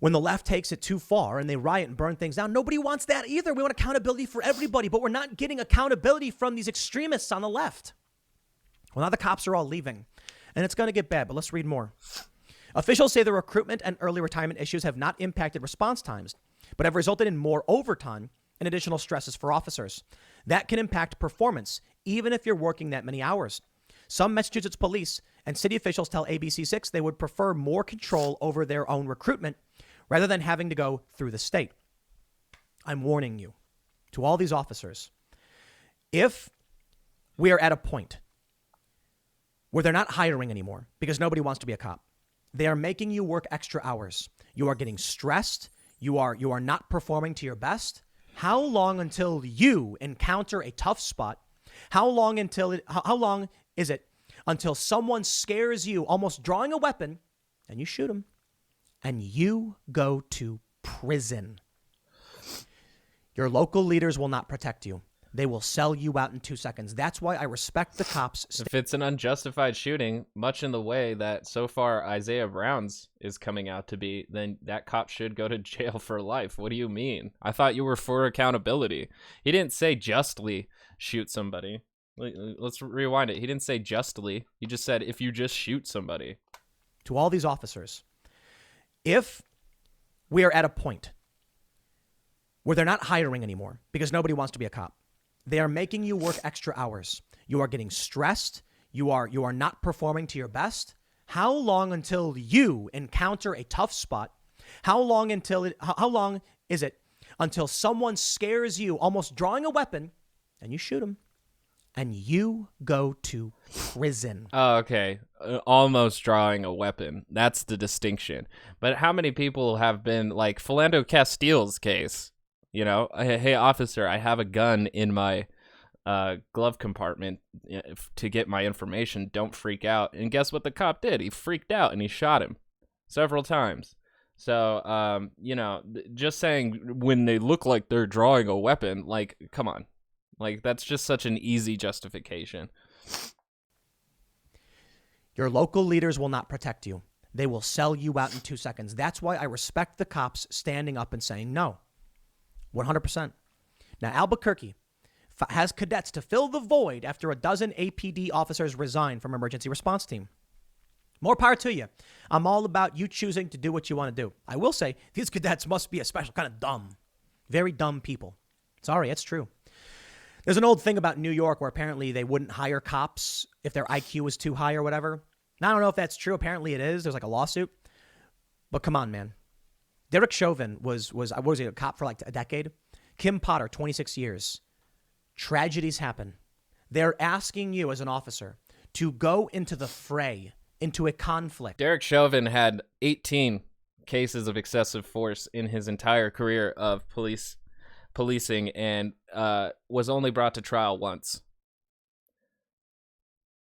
When the left takes it too far and they riot and burn things down, nobody wants that either. We want accountability for everybody, but we're not getting accountability from these extremists on the left. Well, now the cops are all leaving, and it's going to get bad, but let's read more. Officials say the recruitment and early retirement issues have not impacted response times, but have resulted in more overtime and additional stresses for officers. That can impact performance, even if you're working that many hours. Some Massachusetts police and city officials tell ABC6 they would prefer more control over their own recruitment rather than having to go through the state. I'm warning you, to all these officers, if we are at a point where they're not hiring anymore because nobody wants to be a cop, they are making you work extra hours. You are getting stressed. You are not performing to your best. How long until you encounter a tough spot? How long is it until someone scares you, almost drawing a weapon, and you shoot them, and you go to prison? Your local leaders will not protect you. They will sell you out in 2 seconds. That's why I respect the cops. If it's an unjustified shooting, much in the way that so far Isaiah Brown's is coming out to be, then that cop should go to jail for life. What do you mean? I thought you were for accountability. He didn't say justly shoot somebody. Let's rewind it. He didn't say justly. He just said if you just shoot somebody. To all these officers, if we are at a point where they're not hiring anymore because nobody wants to be a cop, they are making you work extra hours. You are getting stressed. You are not performing to your best. How long until you encounter a tough spot? How long is it until someone scares you, almost drawing a weapon, and you shoot them, and you go to prison? Oh, okay. Almost drawing a weapon. That's the distinction. But how many people have been like Philando Castile's case? You know, hey, officer, I have a gun in my glove compartment to get my information. Don't freak out. And guess what the cop did? He freaked out and he shot him several times. So, you know, just saying when they look like they're drawing a weapon, like, come on. Like, that's just such an easy justification. Your local leaders will not protect you. They will sell you out in 2 seconds. That's why I respect the cops standing up and saying no. 100%. Now, Albuquerque has cadets to fill the void after a dozen APD officers resign from emergency response team. More power to you. I'm all about you choosing to do what you want to do. I will say these cadets must be a special kind of dumb. Very dumb people. Sorry, it's true. There's an old thing about New York where apparently they wouldn't hire cops if their IQ was too high or whatever. Now, I don't know if that's true. Apparently it is. There's like a lawsuit. But come on, man. Derek Chauvin was he, a cop for like a decade? Kim Potter, 26 years. Tragedies happen. They're asking you as an officer to go into the fray, into a conflict. Derek Chauvin had 18 cases of excessive force in his entire career of policing and was only brought to trial once.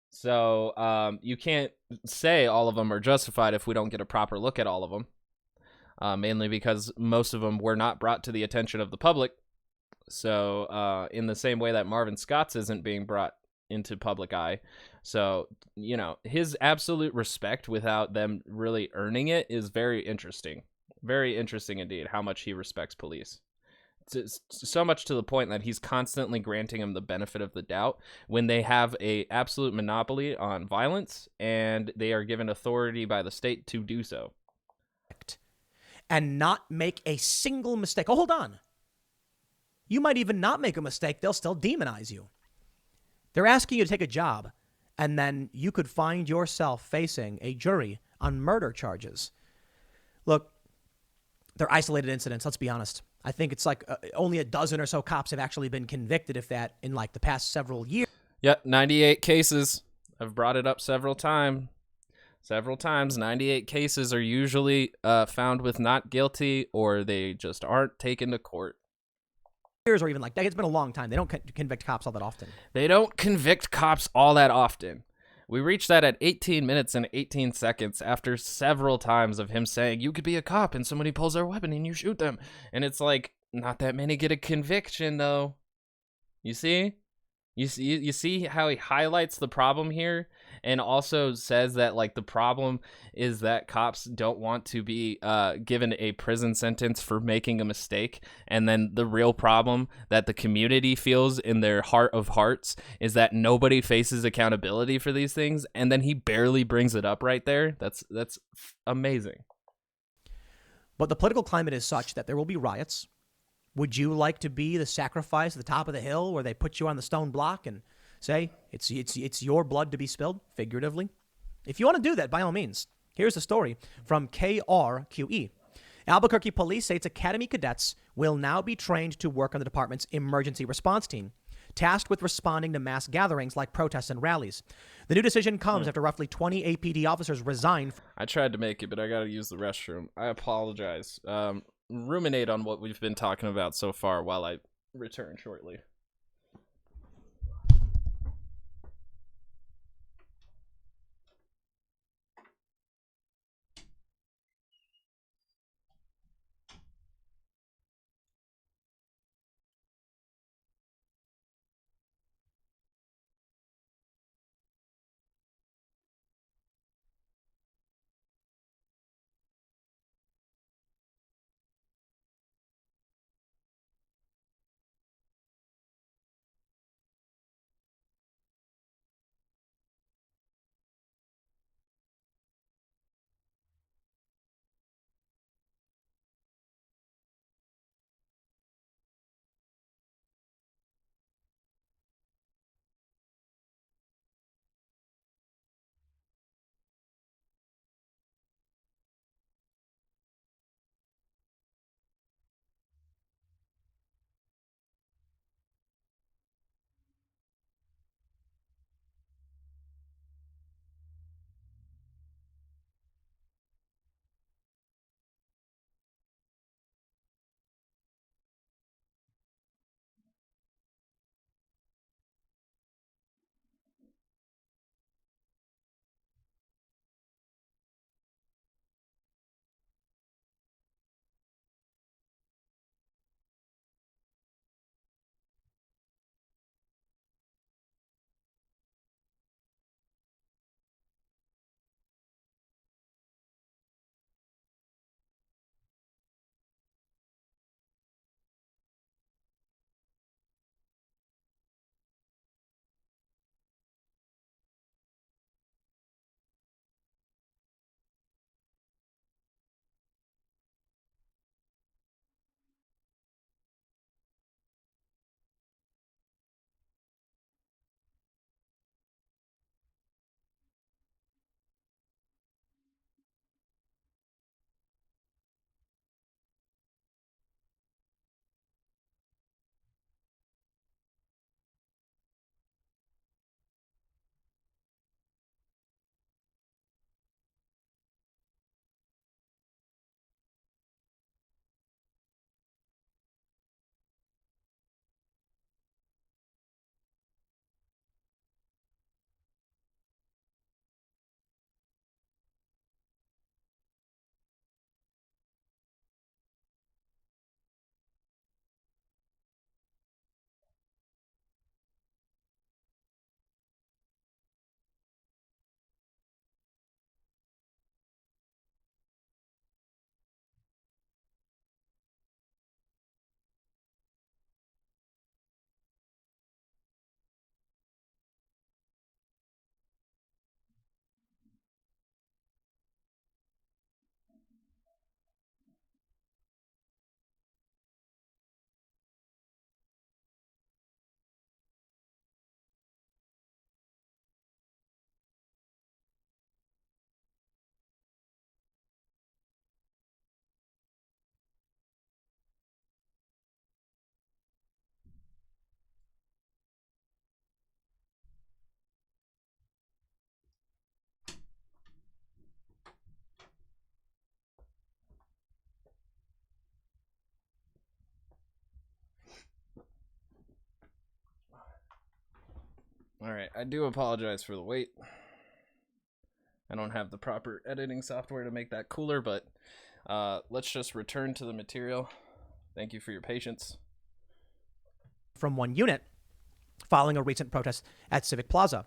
So you can't say all of them are justified if we don't get a proper look at all of them, mainly because most of them were not brought to the attention of the public. So in the same way that Marvin Scott's isn't being brought into public eye. So, you know, his absolute respect without them really earning it is very interesting. Very interesting indeed, how much he respects police. It's so much to the point that he's constantly granting them the benefit of the doubt when they have a absolute monopoly on violence and they are given authority by the state to do so. And not make a single mistake. Oh, hold on. You might even not make a mistake. They'll still demonize you. They're asking you to take a job, and then you could find yourself facing a jury on murder charges. Look, they're isolated incidents. Let's be honest. I think it's like only a dozen or so cops have actually been convicted, if that, in like the past several years. Yep, 98 cases. I've brought it up several times. 98 cases are usually found with not guilty, or they just aren't taken to court. Or even like that. It's been a long time. They don't convict cops all that often. They don't convict cops all that often. We reached that at 18 minutes and 18 seconds after several times of him saying, you could be a cop and somebody pulls their weapon and you shoot them. And it's like, not that many get a conviction, though. You see? You see how he highlights the problem here and also says that, like, the problem is that cops don't want to be given a prison sentence for making a mistake. And then the real problem that the community feels in their heart of hearts is that nobody faces accountability for these things. And then he barely brings it up right there. That's amazing. But the political climate is such that there will be riots. Would you like to be the sacrifice at the top of the hill where they put you on the stone block and say it's your blood to be spilled, figuratively? If you want to do that, by all means. Here's a story from KRQE. Albuquerque police say its academy cadets will now be trained to work on the department's emergency response team, tasked with responding to mass gatherings like protests and rallies. The new decision comes after roughly 20 APD officers resigned. I tried to make it, but I got to use the restroom. I apologize. Ruminate on what we've been talking about so far while I return shortly. All right, I do apologize for the wait. I don't have the proper editing software to make that cooler, but let's just return to the material. Thank you for your patience. From one unit following a recent protest at Civic Plaza.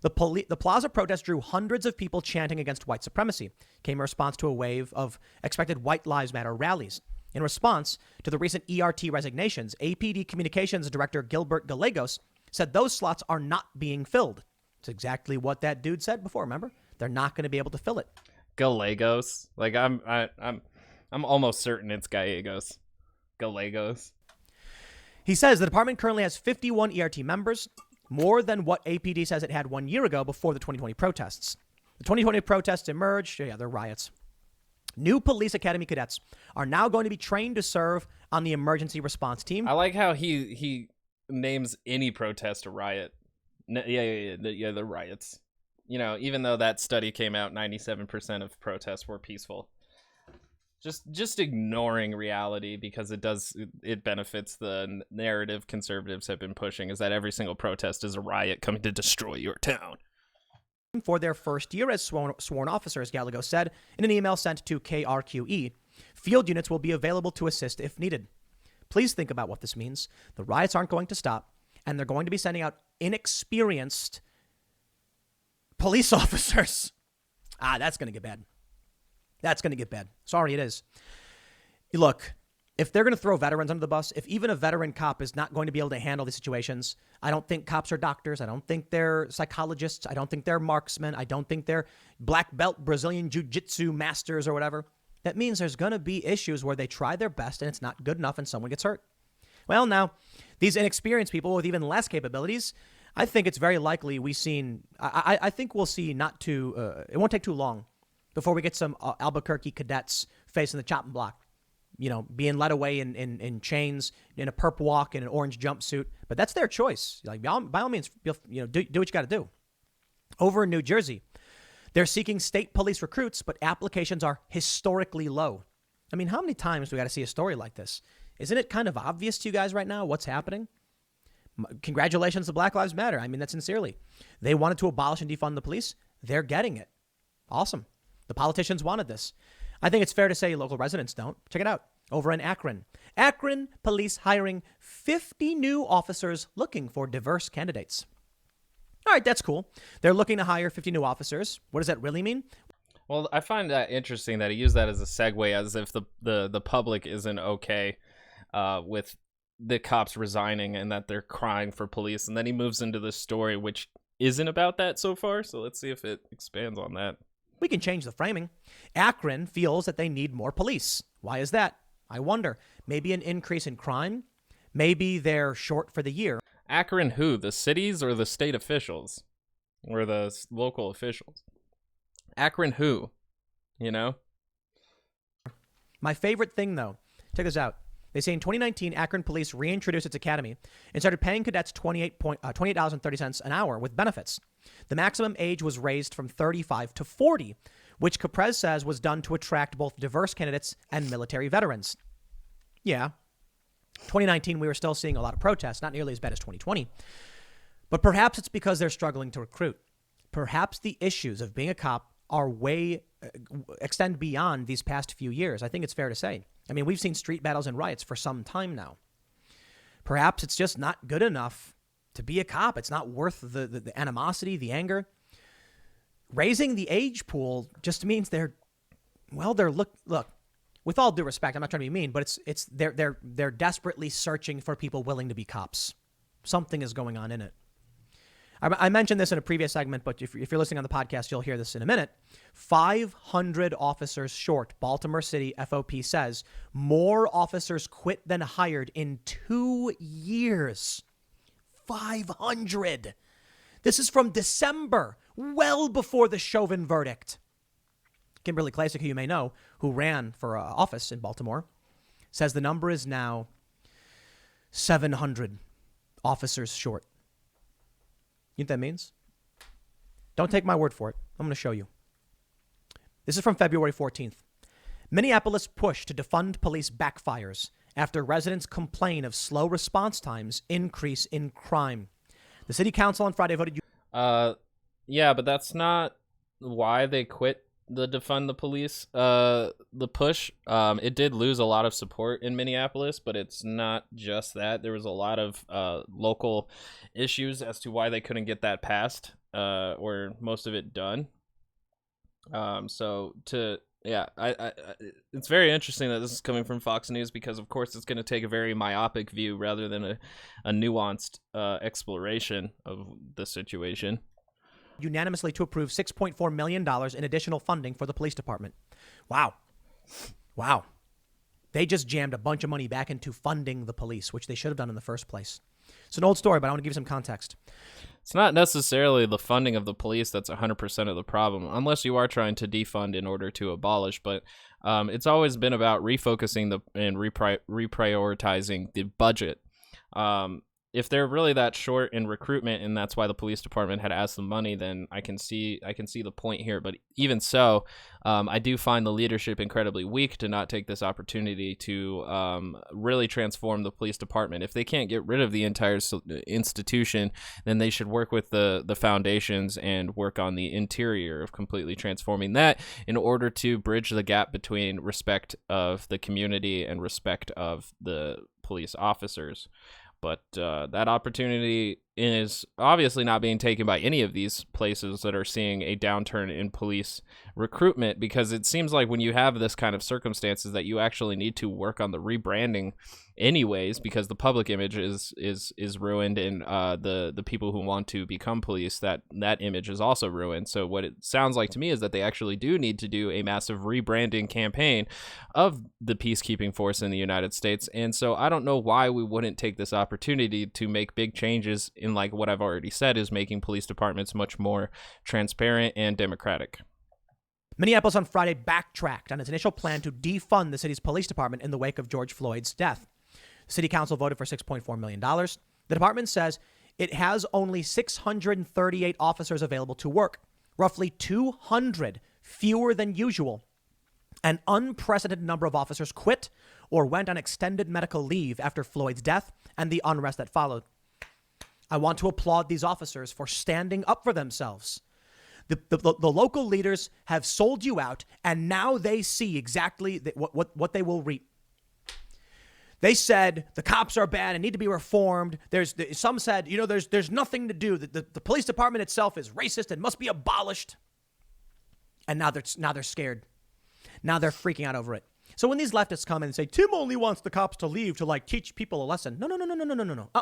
The Plaza protest drew hundreds of people chanting against white supremacy. Came in response to a wave of expected White Lives Matter rallies. In response to the recent ERT resignations, APD Communications Director Gilbert Gallegos said those slots are not being filled. It's exactly what that dude said before, remember? They're not going to be able to fill it. Gallegos. Like I'm almost certain it's Gallegos. Gallegos. He says the department currently has 51 ERT members, more than what APD says it had 1 year ago before the 2020 protests. The 2020 protests emerged. Yeah, they're riots. New police academy cadets are now going to be trained to serve on the emergency response team. I like how he names any protest a riot. The riots. You know, even though that study came out, 97% of protests were peaceful. Just ignoring reality because it benefits the narrative conservatives have been pushing, is that every single protest is a riot coming to destroy your town. For their first year as sworn officers, Gallego said in an email sent to KRQE, field units will be available to assist if needed. Please think about what this means. The riots aren't going to stop, and they're going to be sending out inexperienced police officers. That's going to get bad. That's going to get bad. Sorry, it is. Look, if they're going to throw veterans under the bus, if even a veteran cop is not going to be able to handle these situations, I don't think cops are doctors. I don't think they're psychologists. I don't think they're marksmen. I don't think they're black belt Brazilian jiu-jitsu masters or whatever. That means there's going to be issues where they try their best and it's not good enough and someone gets hurt. Well, now, these inexperienced people with even less capabilities, I think it's very likely I think we'll see it won't take too long before we get some Albuquerque cadets facing the chopping block, you know, being led away in chains, in a perp walk, in an orange jumpsuit. But that's their choice. Like, by all means, do what you got to do. Over in New Jersey, they're seeking state police recruits, but applications are historically low. I mean, how many times do we got to see a story like this? Isn't it kind of obvious to you guys right now what's happening? Congratulations to Black Lives Matter. I mean that sincerely. They wanted to abolish and defund the police. They're getting it. Awesome. The politicians wanted this. I think it's fair to say local residents don't. Check it out. Over in Akron. Akron police hiring 50 new officers looking for diverse candidates. All right, that's cool. They're looking to hire 50 new officers. What does that really mean? Well, I find that interesting that he used that as a segue, as if the public isn't okay with the cops resigning and that they're crying for police. And then he moves into this story, which isn't about that so far. So let's see if it expands on that. We can change the framing. Akron feels that they need more police. Why is that? I wonder. Maybe an increase in crime? Maybe they're short for the year. Akron who? The cities or the state officials? Or the local officials? Akron who? You know? My favorite thing, though, check this out. They say in 2019, Akron Police reintroduced its academy and started paying cadets $28.30 an hour with benefits. The maximum age was raised from 35 to 40, which Caprez says was done to attract both diverse candidates and military veterans. Yeah, 2019, we were still seeing a lot of protests, not nearly as bad as 2020. But perhaps it's because they're struggling to recruit. Perhaps the issues of being a cop are extend beyond these past few years. I think it's fair to say. I mean, we've seen street battles and riots for some time now. Perhaps it's just not good enough to be a cop. It's not worth the animosity, the anger. Raising the age pool just means look, with all due respect, I'm not trying to be mean, but they're desperately searching for people willing to be cops. Something is going on in it. I mentioned this in a previous segment, but if you're listening on the podcast, you'll hear this in a minute. 500 officers short, Baltimore City FOP says. More officers quit than hired in 2 years. 500. This is from December, well before the Chauvin verdict. Kimberly Klacik, who you may know, who ran for office in Baltimore, says the number is now 700 officers short. You know what that means? Don't take my word for it. I'm going to show you. This is from February 14th. Minneapolis push to defund police backfires after residents complain of slow response times, increase in crime. The city council on Friday voted. Yeah, but that's not why they quit the defund the police the push. It did lose a lot of support in Minneapolis, but it's not just that. There was a lot of local issues as to why they couldn't get that passed or most of it done. It's very interesting that this is coming from Fox News, because of course it's going to take a very myopic view rather than a nuanced exploration of the situation. Unanimously to approve $6.4 million in additional funding for the police department. Wow. They just jammed a bunch of money back into funding the police, which they should have done in the first place. It's an old story, but I want to give you some context. It's not necessarily the funding of the police that's 100% of the problem, unless you are trying to defund in order to abolish. But it's always been about refocusing and reprioritizing the budget. If they're really that short in recruitment, and that's why the police department had asked the money, then I can see the point here. But even so, I do find the leadership incredibly weak to not take this opportunity to really transform the police department. If they can't get rid of the entire institution, then they should work with the foundations and work on the interior of completely transforming that in order to bridge the gap between respect of the community and respect of the police officers. But that opportunity is obviously not being taken by any of these places that are seeing a downturn in police recruitment, because it seems like when you have this kind of circumstances that you actually need to work on the rebranding anyways, because the public image is ruined, and the people who want to become police, that image is also ruined. So what it sounds like to me is that they actually do need to do a massive rebranding campaign of the peacekeeping force in the United States. And so I don't know why we wouldn't take this opportunity to make big changes in, like what I've already said, is making police departments much more transparent and democratic. Minneapolis on Friday backtracked on its initial plan to defund the city's police department in the wake of George Floyd's death. The city council voted for $6.4 million. The department says it has only 638 officers available to work, roughly 200 fewer than usual. An unprecedented number of officers quit or went on extended medical leave after Floyd's death and the unrest that followed. I want to applaud these officers for standing up for themselves. The local leaders have sold you out, and now they see exactly what they will reap. They said the cops are bad and need to be reformed. Some said, there's nothing to do. The police department itself is racist and must be abolished. And now they're scared. Now they're freaking out over it. So when these leftists come in and say, Tim only wants the cops to leave to teach people a lesson. No.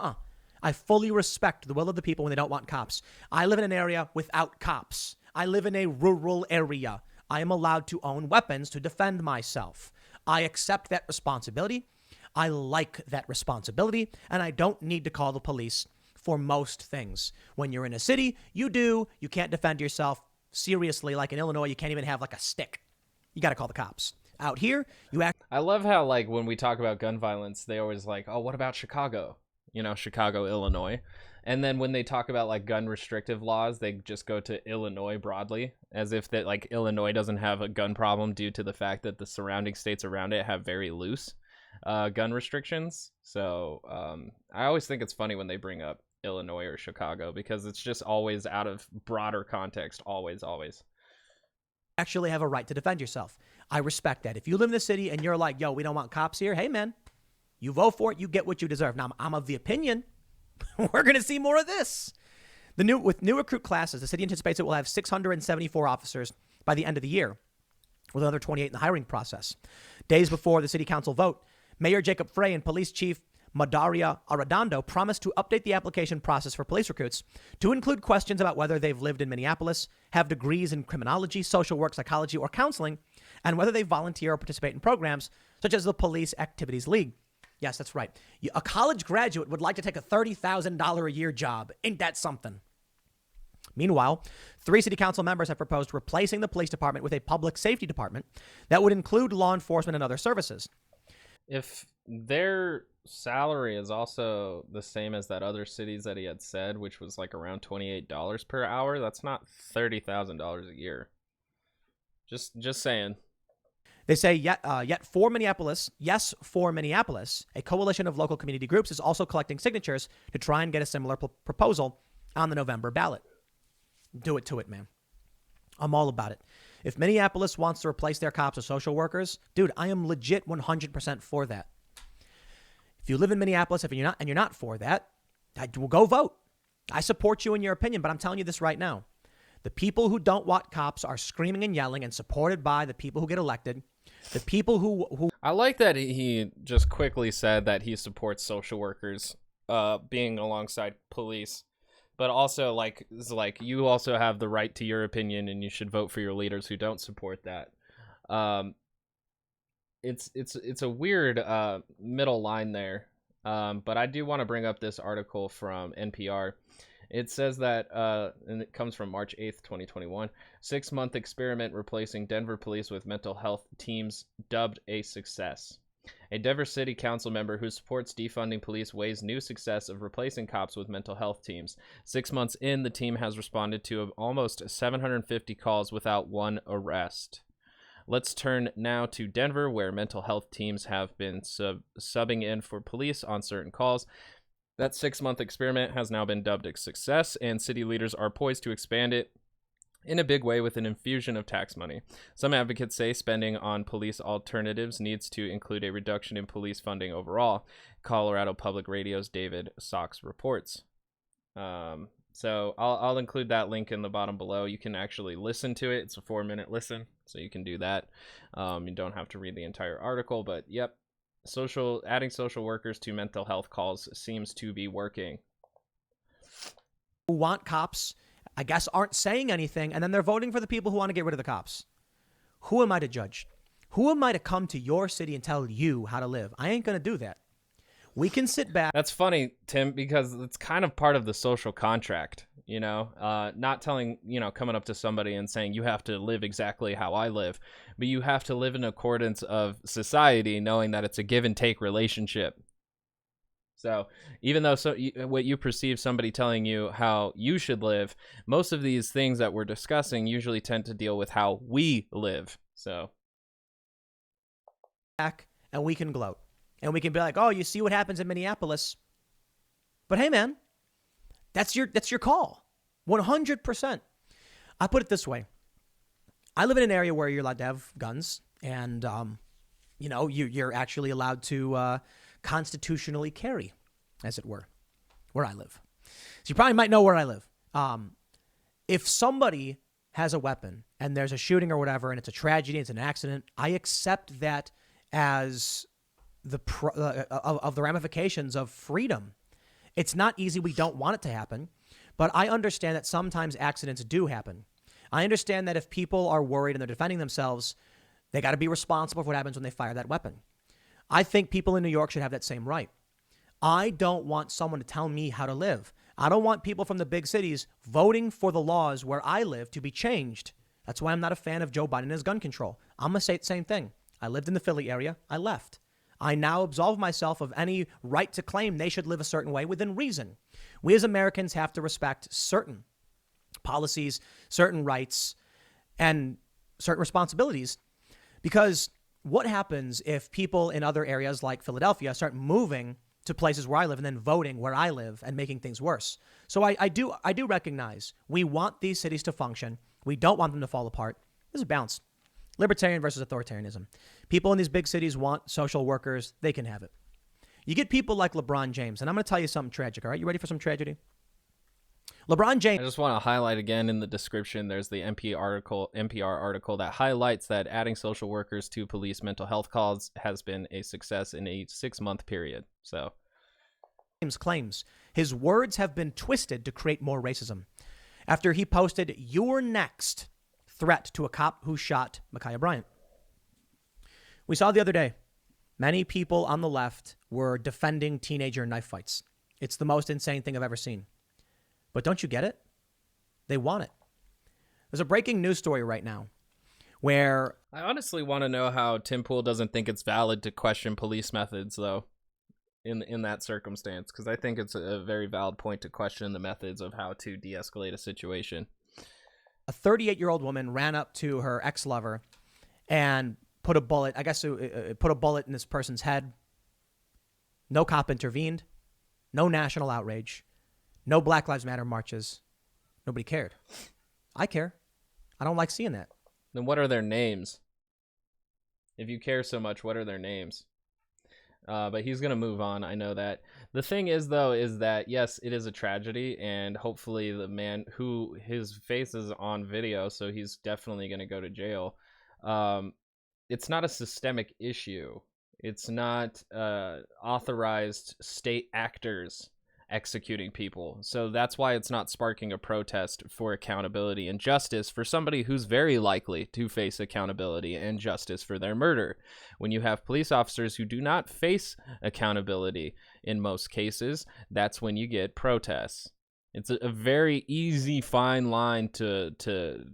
I fully respect the will of the people when they don't want cops. I live in an area without cops. I live in a rural area. I am allowed to own weapons to defend myself. I accept that responsibility. I like that responsibility, and I don't need to call the police for most things. When you're in a city, you can't defend yourself seriously. Like in Illinois, you can't even have a stick. You got to call the cops. Out here, I love how when we talk about gun violence, they always oh, what about Chicago? Chicago, Illinois. And then when they talk about gun restrictive laws, they just go to Illinois broadly, as if that Illinois doesn't have a gun problem due to the fact that the surrounding states around it have very loose gun restrictions. So I always think it's funny when they bring up Illinois or Chicago, because it's just always out of broader context. Always. Actually have a right to defend yourself. I respect that. If you live in the city and you're yo, we don't want cops here. Hey, man, you vote for it. You get what you deserve. Now, I'm of the opinion we're going to see more of this. With new recruit classes, the city anticipates it will have 674 officers by the end of the year, with another 28 in the hiring process. Days before the city council vote, Mayor Jacob Frey and Police Chief Madaria Arredondo promised to update the application process for police recruits to include questions about whether they've lived in Minneapolis, have degrees in criminology, social work, psychology, or counseling, and whether they volunteer or participate in programs such as the Police Activities League. Yes, that's right. A college graduate would like to take a $30,000 a year job. Ain't that something? Meanwhile, 3 city council members have proposed replacing the police department with a public safety department that would include law enforcement and other services. If their salary is also the same as that other cities that he had said, which was around $28 per hour, that's not $30,000 a year. Just saying. They say yet for Minneapolis, a coalition of local community groups is also collecting signatures to try and get a similar proposal on the November ballot. Do it to it, man. I'm all about it. If Minneapolis wants to replace their cops with social workers, dude, I am legit 100% for that. If you live in Minneapolis, if you're not for that, will go vote. I support you in your opinion, but I'm telling you this right now. The people who don't want cops are screaming and yelling and supported by the people who get elected. The people who I like that he just quickly said that he supports social workers being alongside police, but also like you also have the right to your opinion and you should vote for your leaders who don't support that. It's a weird middle line there, but I do want to bring up this article from NPR. It says that, and it comes from March 8th, 2021, 6-month experiment replacing Denver police with mental health teams dubbed a success. A Denver City Council member who supports defunding police weighs new success of replacing cops with mental health teams. 6 months in, the team has responded to almost 750 calls without one arrest. Let's turn now to Denver, where mental health teams have been subbing in for police on certain calls. That 6-month experiment has now been dubbed a success, and city leaders are poised to expand it in a big way with an infusion of tax money. Some advocates say spending on police alternatives needs to include a reduction in police funding overall. Colorado Public Radio's David Sox reports. So I'll include that link in the bottom below. You can actually listen to it. It's a 4-minute listen, so you can do that. You don't have to read the entire article, but yep. Adding social workers to mental health calls seems to be working. who want cops, I guess, aren't saying anything, and then they're voting for the people who want to get rid of the cops. Who am I to judge? Who am I to come to your city and tell you how to live? I ain't going to do that. We can sit back. That's funny, Tim, because it's kind of part of the social contract, you know, not telling, coming up to somebody and saying you have to live exactly how I live, but you have to live in accordance of society, knowing that it's a give and take relationship. So even though what you perceive somebody telling you how you should live, most of these things that we're discussing usually tend to deal with how we live. So Back and we can gloat. And we can be like, oh, you see what happens in Minneapolis. But hey, man, that's your call. 100%. I put it this way. I live in an area where you're allowed to have guns. And, you're actually allowed to constitutionally carry, as it were, where I live. So you probably might know where I live. If somebody has a weapon and there's a shooting or whatever, and it's a tragedy, it's an accident, I accept that as of the ramifications of freedom. It's not easy. We don't want it to happen, but I understand that sometimes accidents do happen. I understand that if people are worried and they're defending themselves, they got to be responsible for what happens when they fire that weapon. I think people in New York should have that same right. I don't want someone to tell me how to live. I don't want people from the big cities voting for the laws where I live to be changed. That's why I'm not a fan of Joe Biden and his gun control. I'm going to say the same thing. I lived in the Philly area. I left. I now absolve myself of any right to claim they should live a certain way within reason. We as Americans have to respect certain policies, certain rights, and certain responsibilities, because what happens if people in other areas like Philadelphia start moving to places where I live and then voting where I live and making things worse? So I do recognize we want these cities to function. We don't want them to fall apart. There's a balance. Libertarian versus authoritarianism. People in these big cities want social workers. They can have it. You get people like LeBron James, and I'm going to tell you something tragic, all right? You ready for some tragedy? LeBron James. I just want to highlight again in the description, there's the NPR article that highlights that adding social workers to police mental health calls has been a success in a 6-month period. So James claims his words have been twisted to create more racism after he posted "You're next" threat to a cop who shot Ma'Khia Bryant. We saw the other day, many people on the left were defending teenager knife fights. It's the most insane thing I've ever seen. But don't you get it? They want it. There's a breaking news story right now where I honestly want to know how Tim Pool doesn't think it's valid to question police methods, though, in that circumstance, because I think it's a very valid point to question the methods of how to de-escalate a situation. a 38-year-old woman ran up to her ex-lover and put a bullet, put a bullet in this person's head. No cop intervened. No national outrage. No Black Lives Matter marches. Nobody cared. I care. I don't like seeing that. Then what are their names? If you care so much, what are their names? But he's going to move on. I know that. The thing is, though, is that, yes, it is a tragedy. And hopefully the man who his face is on video, so he's definitely going to go to jail. It's not a systemic issue. It's not authorized state actors executing people. So that's why it's not sparking a protest for accountability and justice for somebody who's very likely to face accountability and justice for their murder. When you have police officers who do not face accountability in most cases, that's when you get protests. It's a very easy fine line to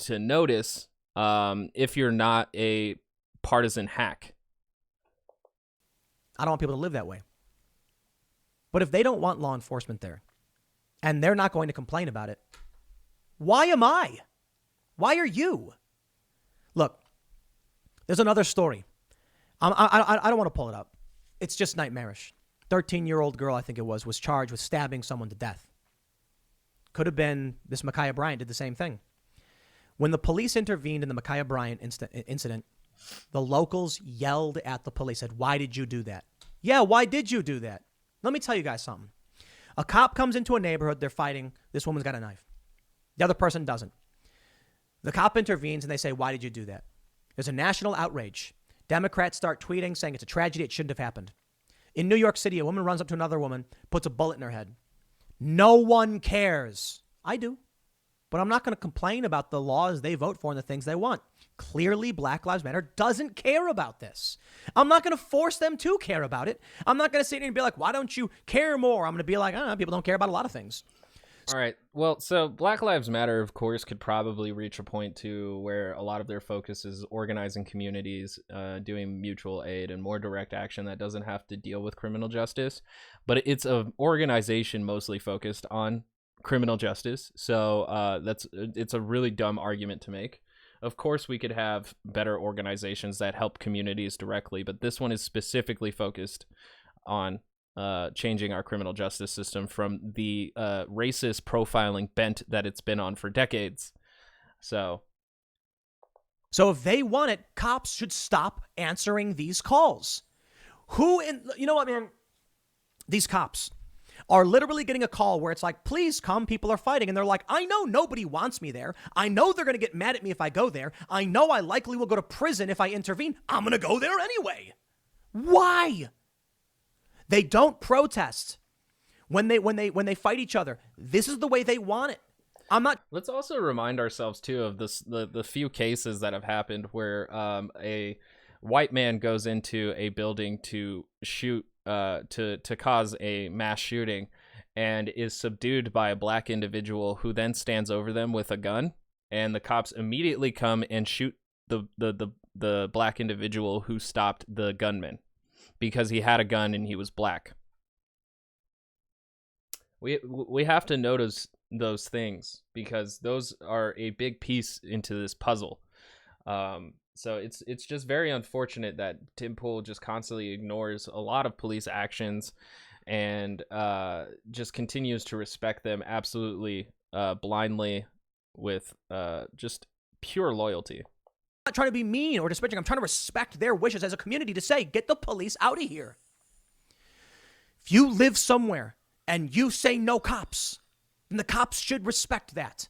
notice if you're not a partisan hack. I don't want people to live that way. But if they don't want law enforcement there, and they're not going to complain about it, why am I? Why are you? Look, there's another story. I don't want to pull it up. It's just nightmarish. 13-year-old girl, I think it was charged with stabbing someone to death. Could have been this Ma'Khia Bryant did the same thing. When the police intervened in the Ma'Khia Bryant incident, the locals yelled at the police, said, "Why did you do that?" Yeah, why did you do that? Let me tell you guys something. A cop comes into a neighborhood, they're fighting. This woman's got a knife. The other person doesn't. The cop intervenes and they say, "Why did you do that?" There's a national outrage. Democrats start tweeting saying it's a tragedy, it shouldn't have happened. In New York City, a woman runs up to another woman, puts a bullet in her head. No one cares. I do. But I'm not going to complain about the laws they vote for and the things they want. Clearly, Black Lives Matter doesn't care about this. I'm not going to force them to care about it. I'm not going to sit here and be like, "Why don't you care more?" I'm going to be like, people don't care about a lot of things. All right. Well, so Black Lives Matter, of course, could probably reach a point to where a lot of their focus is organizing communities, doing mutual aid and more direct action that doesn't have to deal with criminal justice. But it's an organization mostly focused on criminal justice. So it's a really dumb argument to make. Of course, we could have better organizations that help communities directly, but this one is specifically focused on changing our criminal justice system from the racist profiling bent that it's been on for decades. So if they want it, cops should stop answering these calls. You know what, man? These cops are literally getting a call where it's like, "Please come, people are fighting." And they're like, "I know nobody wants me there. I know they're going to get mad at me if I go there. I know I likely will go to prison if I intervene. I'm going to go there anyway." Why? They don't protest when they fight each other. This is the way they want it. Let's also remind ourselves too of the few cases that have happened where a white man goes into a building to shoot to cause a mass shooting and is subdued by a black individual who then stands over them with a gun, and the cops immediately come and shoot the black individual who stopped the gunman because he had a gun and he was black. We have to notice those things because those are a big piece into this puzzle. So it's just very unfortunate that Tim Pool just constantly ignores a lot of police actions and just continues to respect them absolutely blindly with just pure loyalty. I'm not trying to be mean or disparaging. I'm trying to respect their wishes as a community to say, "Get the police out of here." If you live somewhere and you say no cops, then the cops should respect that.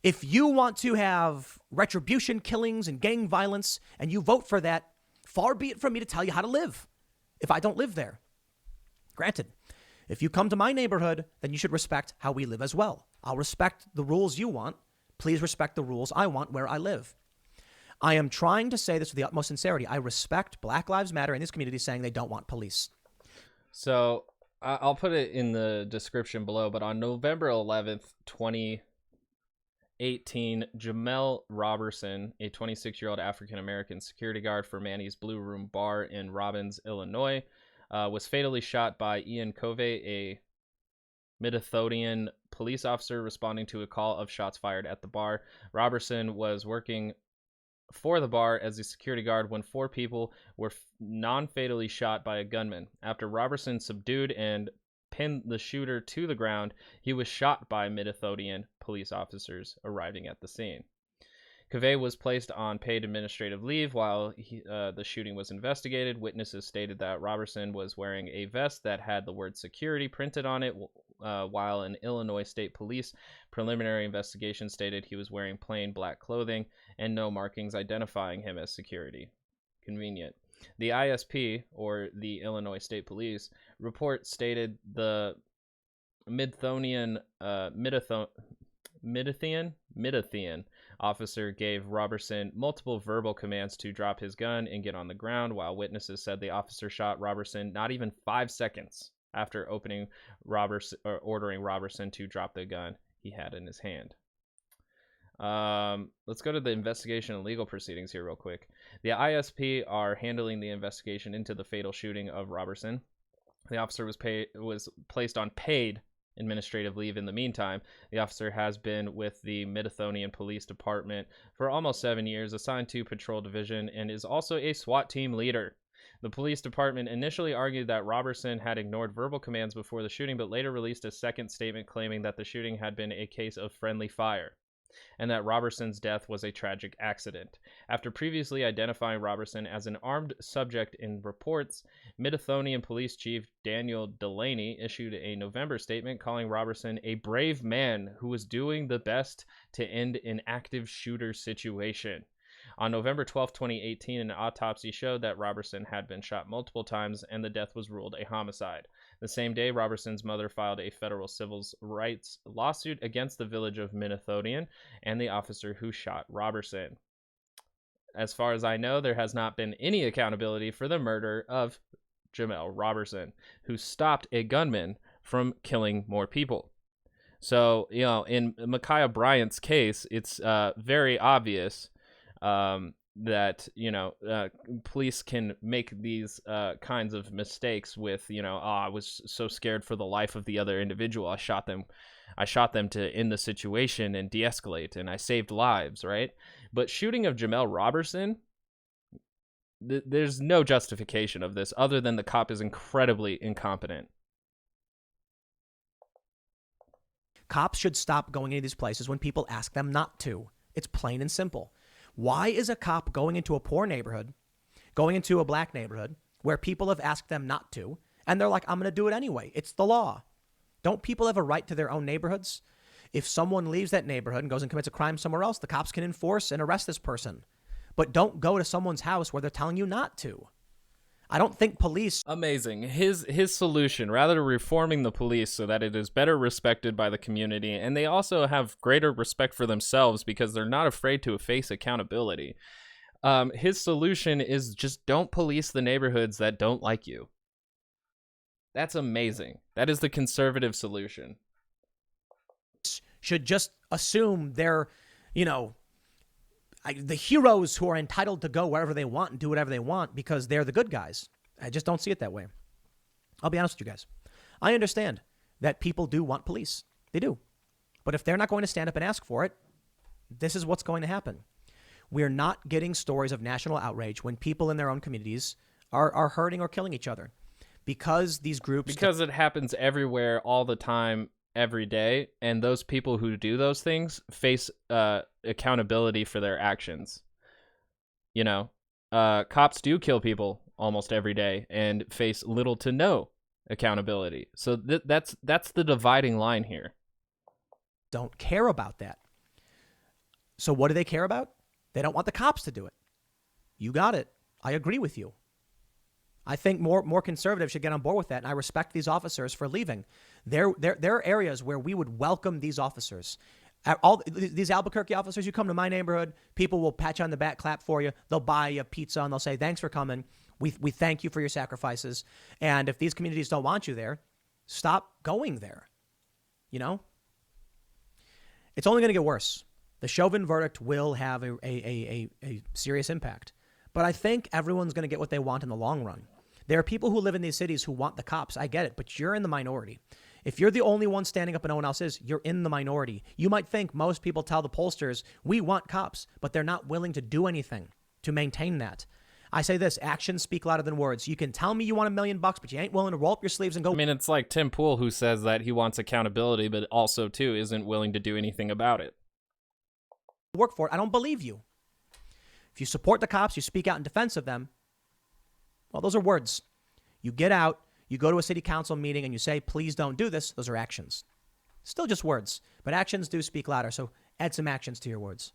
If you want to have retribution killings and gang violence and you vote for that, far be it from me to tell you how to live if I don't live there. Granted, if you come to my neighborhood, then you should respect how we live as well. I'll respect the rules you want. Please respect the rules I want where I live. I am trying to say this with the utmost sincerity. I respect Black Lives Matter in this community saying they don't want police. So I'll put it in the description below, but on November 11th, 2018, Jamel Robertson, a 26-year-old African-American security guard for Manny's Blue Room Bar in Robbins, Illinois, was fatally shot by Ian Covey, a Midlothian police officer responding to a call of shots fired at the bar. Robertson was working for the bar as a security guard when 4 people were non-fatally shot by a gunman. After Robertson subdued and pinned the shooter to the ground, he was shot by Mid-Ethiopian police officers arriving at the scene. Cavey was placed on paid administrative leave while the shooting was investigated. Witnesses stated that Robertson was wearing a vest that had the word security printed on it, while an Illinois State Police preliminary investigation stated he was wearing plain black clothing and no markings identifying him as security. Convenient. The ISP, or the Illinois State Police, report stated the Mid-Ethiopian officer gave Robertson multiple verbal commands to drop his gun and get on the ground, while witnesses said the officer shot Robertson not even 5 seconds after ordering Robertson to drop the gun he had in his hand. Let's go to the investigation and legal proceedings here real quick. The ISP are handling the investigation into the fatal shooting of Robertson. The officer was placed on paid administrative leave in the meantime. The officer has been with the Mid-Ethiopian Police Department for almost 7 years, assigned to Patrol Division, and is also a SWAT team leader. The police department initially argued that Robertson had ignored verbal commands before the shooting, but later released a second statement claiming that the shooting had been a case of friendly fire and that Robertson's death was a tragic accident. After previously identifying Robertson as an armed subject in reports, Mid-Ethiopian Police Chief Daniel Delaney issued a November statement calling Robertson a brave man who was doing the best to end an active shooter situation. On November 12, 2018, an autopsy showed that Robertson had been shot multiple times and the death was ruled a homicide. The same day, Robertson's mother filed a federal civil rights lawsuit against the village of Mid-Ethiopian and the officer who shot Robertson. As far as I know, there has not been any accountability for the murder of Jamel Robertson, who stopped a gunman from killing more people. So, in Micaiah Bryant's case, it's very obvious that police can make these kinds of mistakes with I was so scared for the life of the other individual, I shot them to end the situation and de-escalate, and I saved lives, right? But shooting of Jamel Robertson, there's no justification of this other than the cop is incredibly incompetent. Cops should stop going into these places when people ask them not to. It's plain and simple. Why is a cop going into a poor neighborhood, going into a black neighborhood where people have asked them not to, and they're like, I'm going to do it anyway. It's the law. Don't people have a right to their own neighborhoods? If someone leaves that neighborhood and goes and commits a crime somewhere else, the cops can enforce and arrest this person. But don't go to someone's house where they're telling you not to. I don't think police... Amazing. His solution, rather than reforming the police so that it is better respected by the community, and they also have greater respect for themselves because they're not afraid to face accountability. His solution is just don't police the neighborhoods that don't like you. That's amazing. That is the conservative solution. Should just assume they're, the heroes who are entitled to go wherever they want and do whatever they want because they're the good guys. I just don't see it that way. I'll be honest with you guys. I understand that people do want police. They do. But if they're not going to stand up and ask for it, this is what's going to happen. We're not getting stories of national outrage when people in their own communities are hurting or killing each other because these groups... Because it happens everywhere all the time, every day, and those people who do those things face accountability for their actions. Cops do kill people almost every day and face little to no accountability. So that's the dividing line here. Don't care about that. So what do they care about? They don't want the cops to do it. You got it. I agree with you. I think more conservatives should get on board with that, and I respect these officers for leaving. There are areas where we would welcome these officers. All these Albuquerque officers, you come to my neighborhood, people will pat you on the back, clap for you. They'll buy you pizza, and they'll say, thanks for coming. We thank you for your sacrifices. And if these communities don't want you there, stop going there. It's only going to get worse. The Chauvin verdict will have a serious impact. But I think everyone's going to get what they want in the long run. There are people who live in these cities who want the cops. I get it, but you're in the minority. If you're the only one standing up and no one else is, you're in the minority. You might think most people tell the pollsters, we want cops, but they're not willing to do anything to maintain that. I say this, actions speak louder than words. You can tell me you want $1 million, but you ain't willing to roll up your sleeves and go I mean, it's like Tim Pool, who says that he wants accountability, but also, too, isn't willing to do anything about it. work for it. I don't believe you. If you support the cops, you speak out in defense of them, well, those are words. You get out, you go to a city council meeting and you say, please don't do this. Those are actions. Still just words, but actions do speak louder. So add some actions to your words.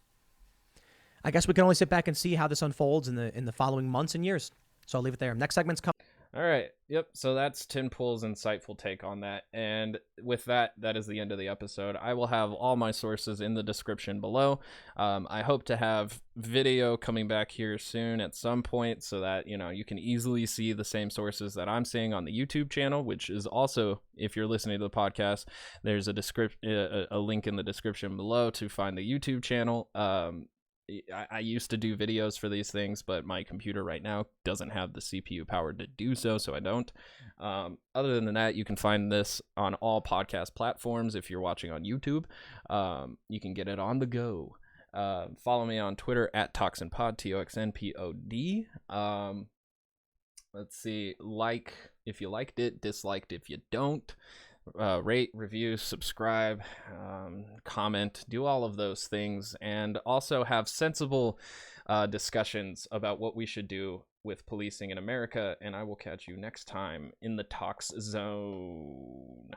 I guess we can only sit back and see how this unfolds in the following months and years. So I'll leave it there. Next segment's coming. All right. Yep. So that's Tim Pool's insightful take on that. And with that, that is the end of the episode. I will have all my sources in the description below. I hope to have video coming back here soon at some point so that, you can easily see the same sources that I'm seeing on the YouTube channel, which is also, if you're listening to the podcast, there's a link in the description below to find the YouTube channel. I used to do videos for these things, but my computer right now doesn't have the CPU power to do so I don't. Other than that, you can find this on all podcast platforms. If you're watching on YouTube, you can get it on the go. Follow me on Twitter at ToxinPod, TOXNPOD. Let's see, like if you liked it, disliked if you don't. Rate, review, subscribe, comment, do all of those things, and also have sensible discussions about what we should do with policing in America. And I will catch you next time in the Tox Zone.